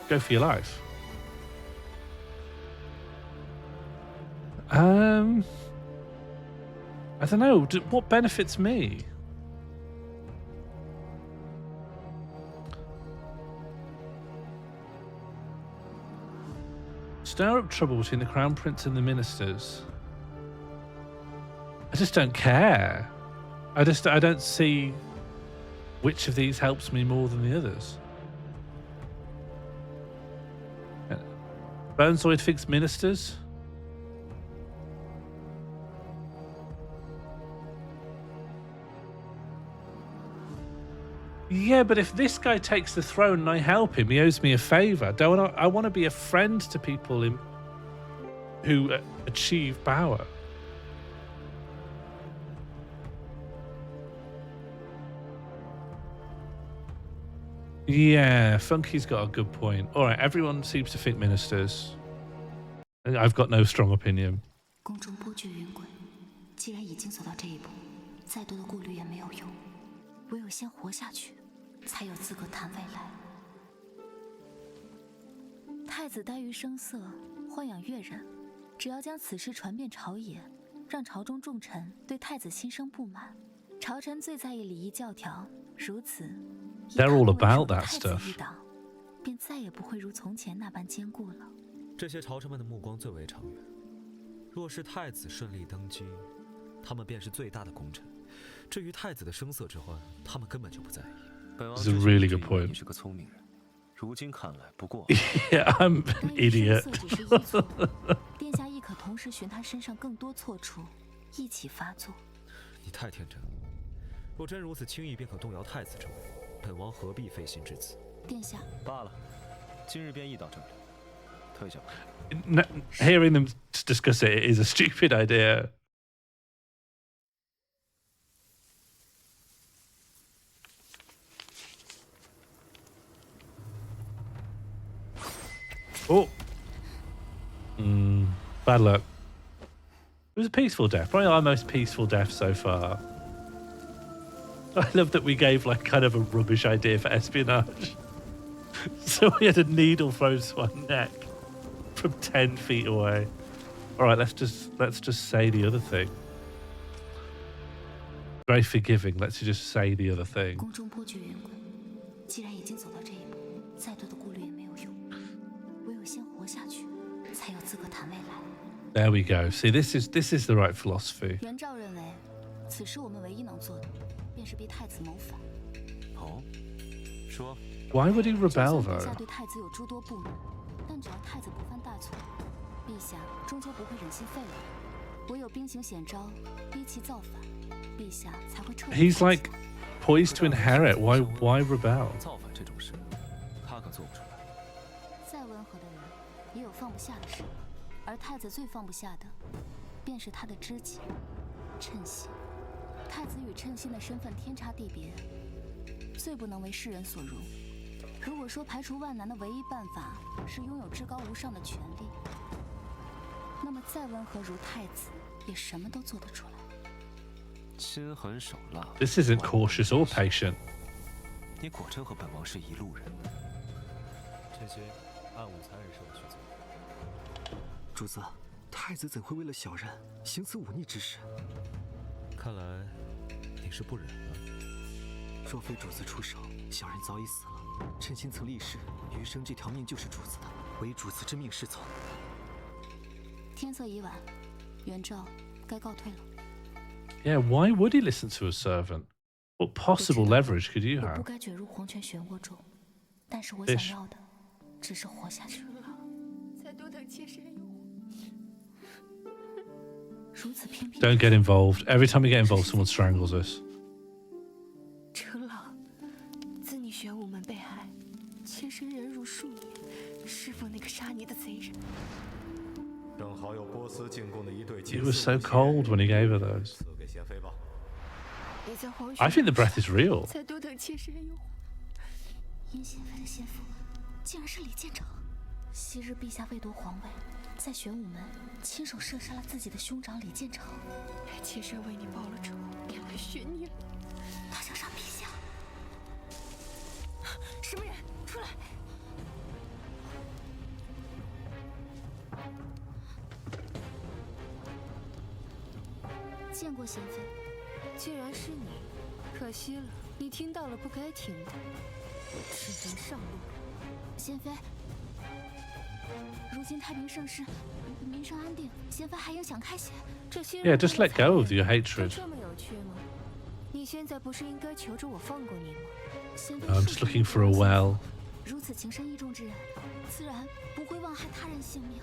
go for your life. I don't know. What benefits me? Stir up trouble between the crown prince and the ministers. I just don't care. I don't see which of these helps me more than the others. Burnzoid thinks ministers. Yeah, but if this guy takes the throne and I help him, he owes me a favor. I want to be a friend to people who achieve power. Yeah, Funky's got a good point. All right, everyone seems to think ministers. I've got no strong opinion. 宫中波谲云诡，既然已经走到这一步，再多的顾虑也没有用，唯有先活下去，才有资格谈未来。太子耽于声色，豢养越人，只要将此事传遍朝野，让朝中重臣对太子心生不满。朝臣最在意礼仪教条，如此， They're all about that stuff. 便再也不会如从前那般坚固了。这些朝臣们的目光最为长远。若是太子顺利登基，他们便是最大的功臣。至于太子的声色之患，他们根本就不在意。本王 It's a really good point. 你是个聪明人，如今看来不过。Yeah, I'm an idiot. 殿下亦可同时寻他身上更多错处，一起发作。你太天真了。若真如此轻易便可动摇太子之位，本王何必费心至此？殿下，罢了，今日便议到这里，退下吧。Hearing them discuss it is a stupid idea. Oh. Bad luck. It was a peaceful death. Probably our most peaceful death so far. I love that we gave like kind of a rubbish idea for espionage. So we had a needle thrown to our neck from 10 feet away. All right, let's just say the other thing. Very forgiving. Let's just say the other thing. 宫中波谲云诡，既然已经走到这一步，再多的顾虑也没有用，唯有先活下去，才有资格谈未来。 There we go. See, this is the right philosophy. 元昭认为，此时我们唯一能做的，便是逼太子谋反。哦，说。Why would he rebel 陛 though? 下对太子有诸多不满，但只要太子不犯大错，陛下终究不会忍心废了。唯有兵行险招，逼其造反，陛下才会彻底。 He's like poised to inherit. Why rebel? 造反这种事，他可做不出来。再温和的人，也有放不下的事，而太子最放不下的，便是他的知己称心。太子与称心的身份天差地别，最不能为世人所容。 如果说排除万难的唯一办法是拥有至高无上的权力，那么再温和如太子，也什么都做得出来。心狠手辣。This isn't cautious or patient. 你果真和本王是一路人。这些按武才人说的去做。主子，太子怎会为了小人行此忤逆之事？看来你是不忍了。若非主子出手，小人早已死了。 称心曾立誓，余生这条命就是主子的，唯主子之命是从。天色已晚，元昭该告退了。 Yeah, why would he listen to a servant? What possible leverage could you 我 have? 不该卷入皇权漩涡中，但是我想要的只是活下去。再多等妾身有。如此偏僻。 Don't get involved. Every time we get involved, someone strangles us. 陈老，自你玄武门被害，妾身忍辱数年，是否那个杀你的贼人？ 正好有波斯进贡的一对 He was so cold when he gave her those. 赐给贤妃吧。 I think the breath is real. 再多等妾身有。殷贤妃的先父，竟然是李建成。昔日陛下为夺皇位，在玄武门亲手射杀了自己的兄长李建成。妾身为你报了仇，便来寻你了。他想杀陛下。什么人？出来！ 见过贤妃，既然是你，可惜了，你听到了不该听的，只能上路。贤妃，如今太平盛世，民生安定，贤妃还应想开些。这些 Yeah, just let go of your hatred. 这么有趣吗？你现在不是应该求着我放过你吗？贤妃 I'm just looking for a well. 如此情深意重之人，自然不会妄害他人性命。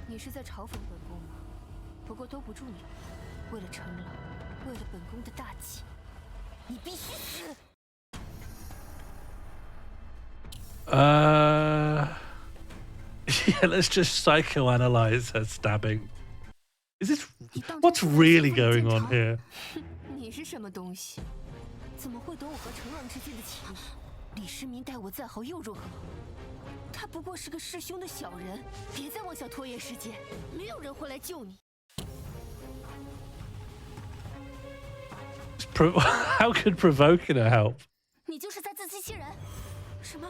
你是在嘲讽本宫吗？不过兜不住你。 为了成老，为了本宫的大计，你必须死。Yeah, let's just psychoanalyze her stabbing. Is this what's really going on here? 你是什么东西？怎么会懂我和成王之间的情谊？李世民待我再好又如何？他不过是个弑兄的小人，别再妄想拖延时间，没有人会来救你。How could provoking her help? 你就是在自欺欺人。什么？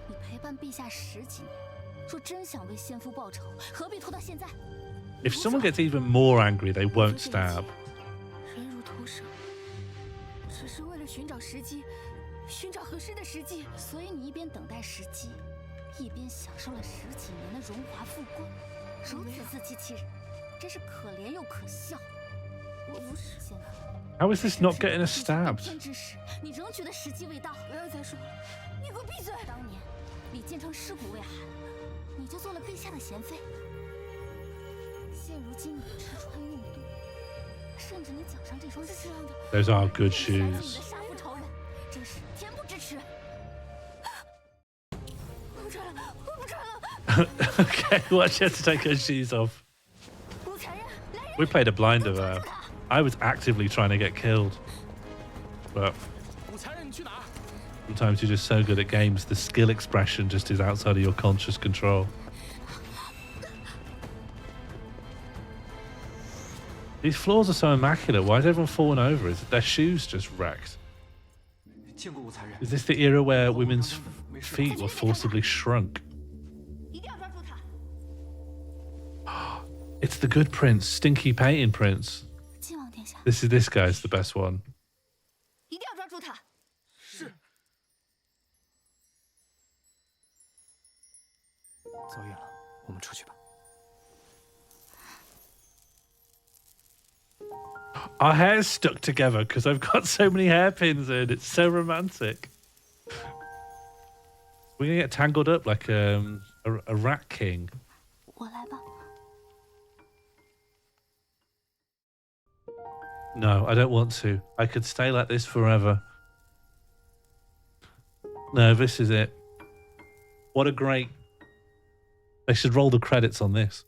你陪伴陛下10几年，若真想为先夫报仇，何必拖到现在？ If someone gets even more angry, they won't stab. 人如投蛇，只是为了寻找时机，寻找合适的时机。所以你一边等待时机，一边享受了10几年的荣华富贵，如此自欺欺人，真是可怜又可笑。我不是现在。 How is this not getting us stabbed? 天之时，你仍觉得时机未到。不要再说了，你给我闭嘴！当年李建成尸骨未寒，你就做了陛下的贤妃。现如今你吃穿用度，甚至你脚上这双是这样的。Those are good 你的 shoes. 杀父仇人，真是恬不知耻。我不穿了，我不穿了。Okay, well, she had to take her shoes off. We played a blind of her. I was actively trying to get killed. But sometimes you're just so good at games, the skill expression just is outside of your conscious control. These floors are so immaculate. Why is everyone falling over? Is their shoes just wrecked? Is this the era where women's feet were forcibly shrunk? It's the good prince, stinky painting prince. This guy's the best one. 一定要抓住他！是。走远了，我们出去吧。 Our hair's stuck together because I've got so many hairpins in. It's so romantic. We're gonna get tangled up like a rat king. 我来吧。 No, I don't want to. I could stay like this forever. No, this is it. What a great... They should roll the credits on this.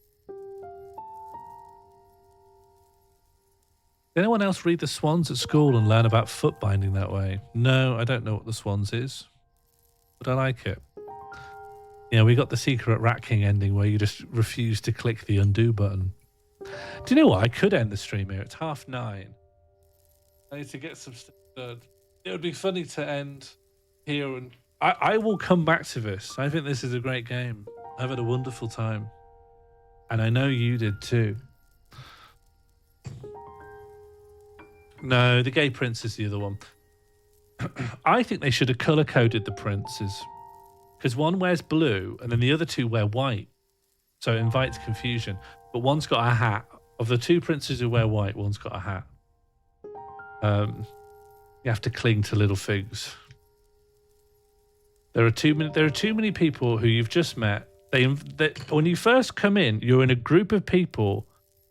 Did anyone else read The Swans at school and learn about foot binding that way? No, I don't know what The Swans is. But I like it. Yeah, we got the secret Rat King ending where you just refuse to click the undo button. Do you know what? I could end the stream here. It's 9:30. I need to get some stuff done. It would be funny to end here, and I will come back to this. I think this is a great game. I've had a wonderful time. And I know you did too. No, the gay prince is the other one. I think they should have color-coded the princes. Because one wears blue and then the other two wear white. So it invites confusion. But one's got a hat. Of the two princes who wear white, one's got a hat. You have to cling to little figs. There are too many people who you've just met. When you first come in, you're in a group of people,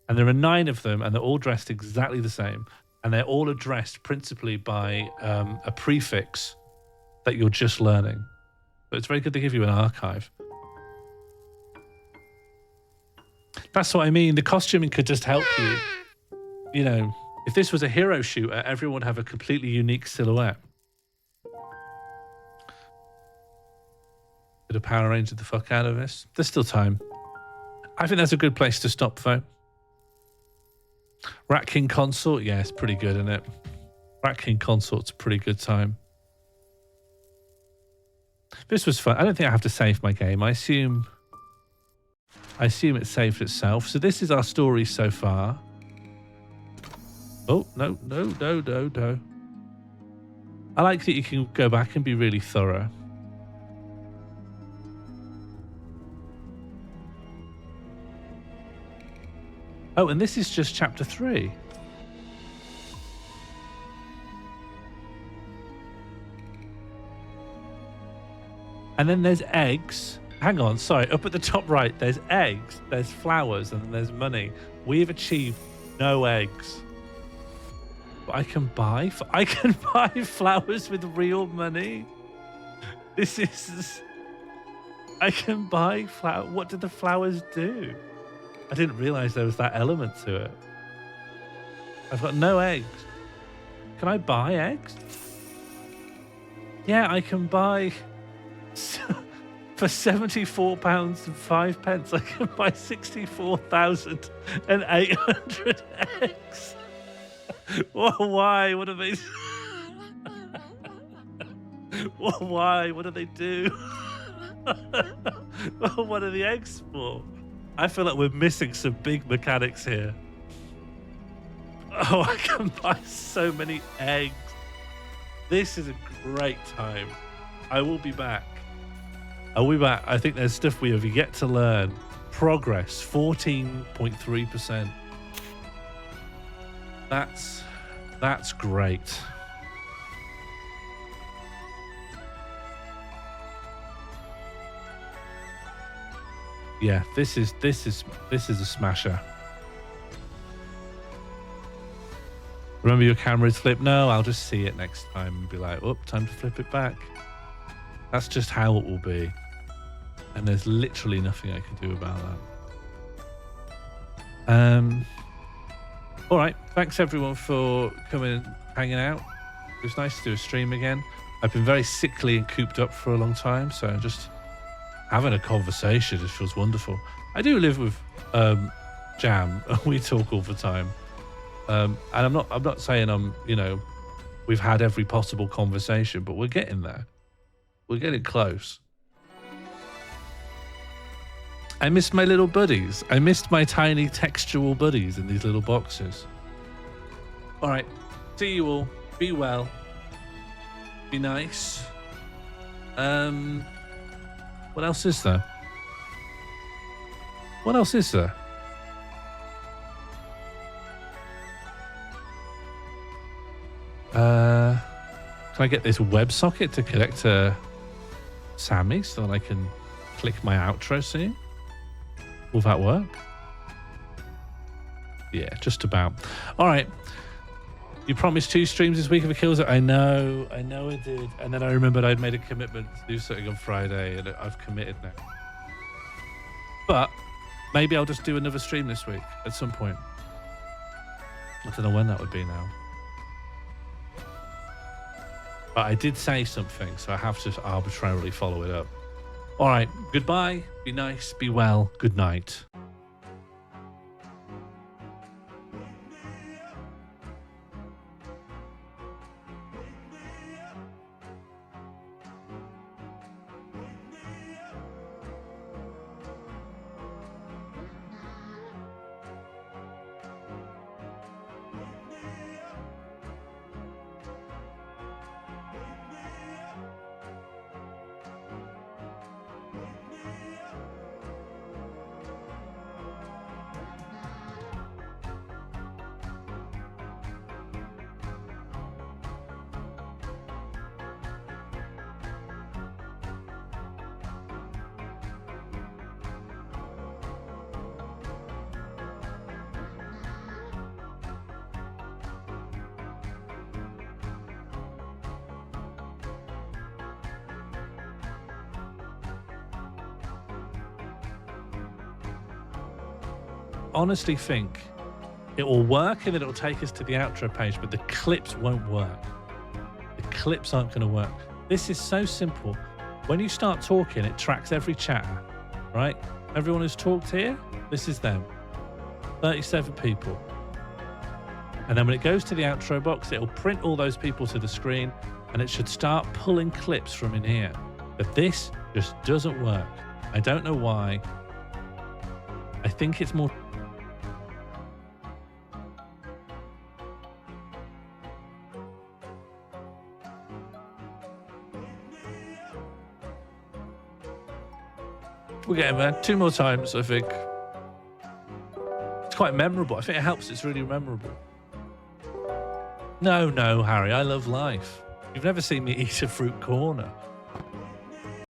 and there are 9 of them, and they're all dressed exactly the same, and they're all addressed principally by a prefix that you're just learning. But it's very good to give you an archive. That's what I mean. The costuming could just help you. You know, if this was a hero shooter, everyone would have a completely unique silhouette. Could have Power Ranged the fuck out of this. There's still time. I think that's a good place to stop, though. Rat King Consort, yeah, it's pretty good, isn't it? Rat King Consort's a pretty good time. This was fun. I don't think I have to save my game. I assume it saved itself. So this is our story so far. Oh, no. I like that you can go back and be really thorough. Oh, and this is just chapter 3. And then there's eggs. Hang on, sorry. Up at the top right, there's eggs, there's flowers, and then there's money. We've achieved no eggs. But I can buy flowers with real money. This is... I can buy flowers. What do the flowers do? I didn't realize there was that element to it. I've got no eggs. Can I buy eggs? Yeah, I can buy for £74.05. I can buy 64,800 eggs. Well, why? What do they? Well, why? What do they do? Well, what are the eggs for? I feel like we're missing some big mechanics here. Oh, I can buy so many eggs. This is a great time. I will be back. I'll be back. I think there's stuff we have yet to learn. Progress, 14.3%. That's great. Yeah, this is a smasher. Remember your camera is flipped? No, I'll just see it next time and be like, oh, time to flip it back. That's just how it will be. And there's literally nothing I can do about that. All right, thanks everyone for coming and hanging out. It was nice to do a stream again. I've been very sickly and cooped up for a long time, so just having a conversation just feels wonderful. I do live with Jam, and we talk all the time. And I'm not saying we've had every possible conversation, but we're getting there. We're getting close. I missed my little buddies. I missed my tiny textual buddies in these little boxes. All right. See you all. Be well. Be nice. What else is there? What else is there? Can I get this WebSocket to connect to Sammy so that I can click my outro scene? Will that work? Yeah, just about. All right. You promised 2 streams this week of a Kills It. I know I did. And then I remembered I'd made a commitment to do something on Friday, and I've committed now. But maybe I'll just do another stream this week at some point. I don't know when that would be now. But I did say something, so I have to arbitrarily follow it up. All right, goodbye, be nice, be well, good night. Honestly think it will work and it'll take us to the outro page, but the clips won't work. The clips aren't going to work. This is so simple. When you start talking, it tracks every chatter, right? Everyone who's talked here, this is them. 37 people. And then when it goes to the outro box, it'll print all those people to the screen and it should start pulling clips from in here. But this just doesn't work. I don't know why. I think it's more... We're getting there. 2 more times, I think. It's quite memorable. I think it helps. It's really memorable. No, Harry. I love life. You've never seen me eat a fruit corner.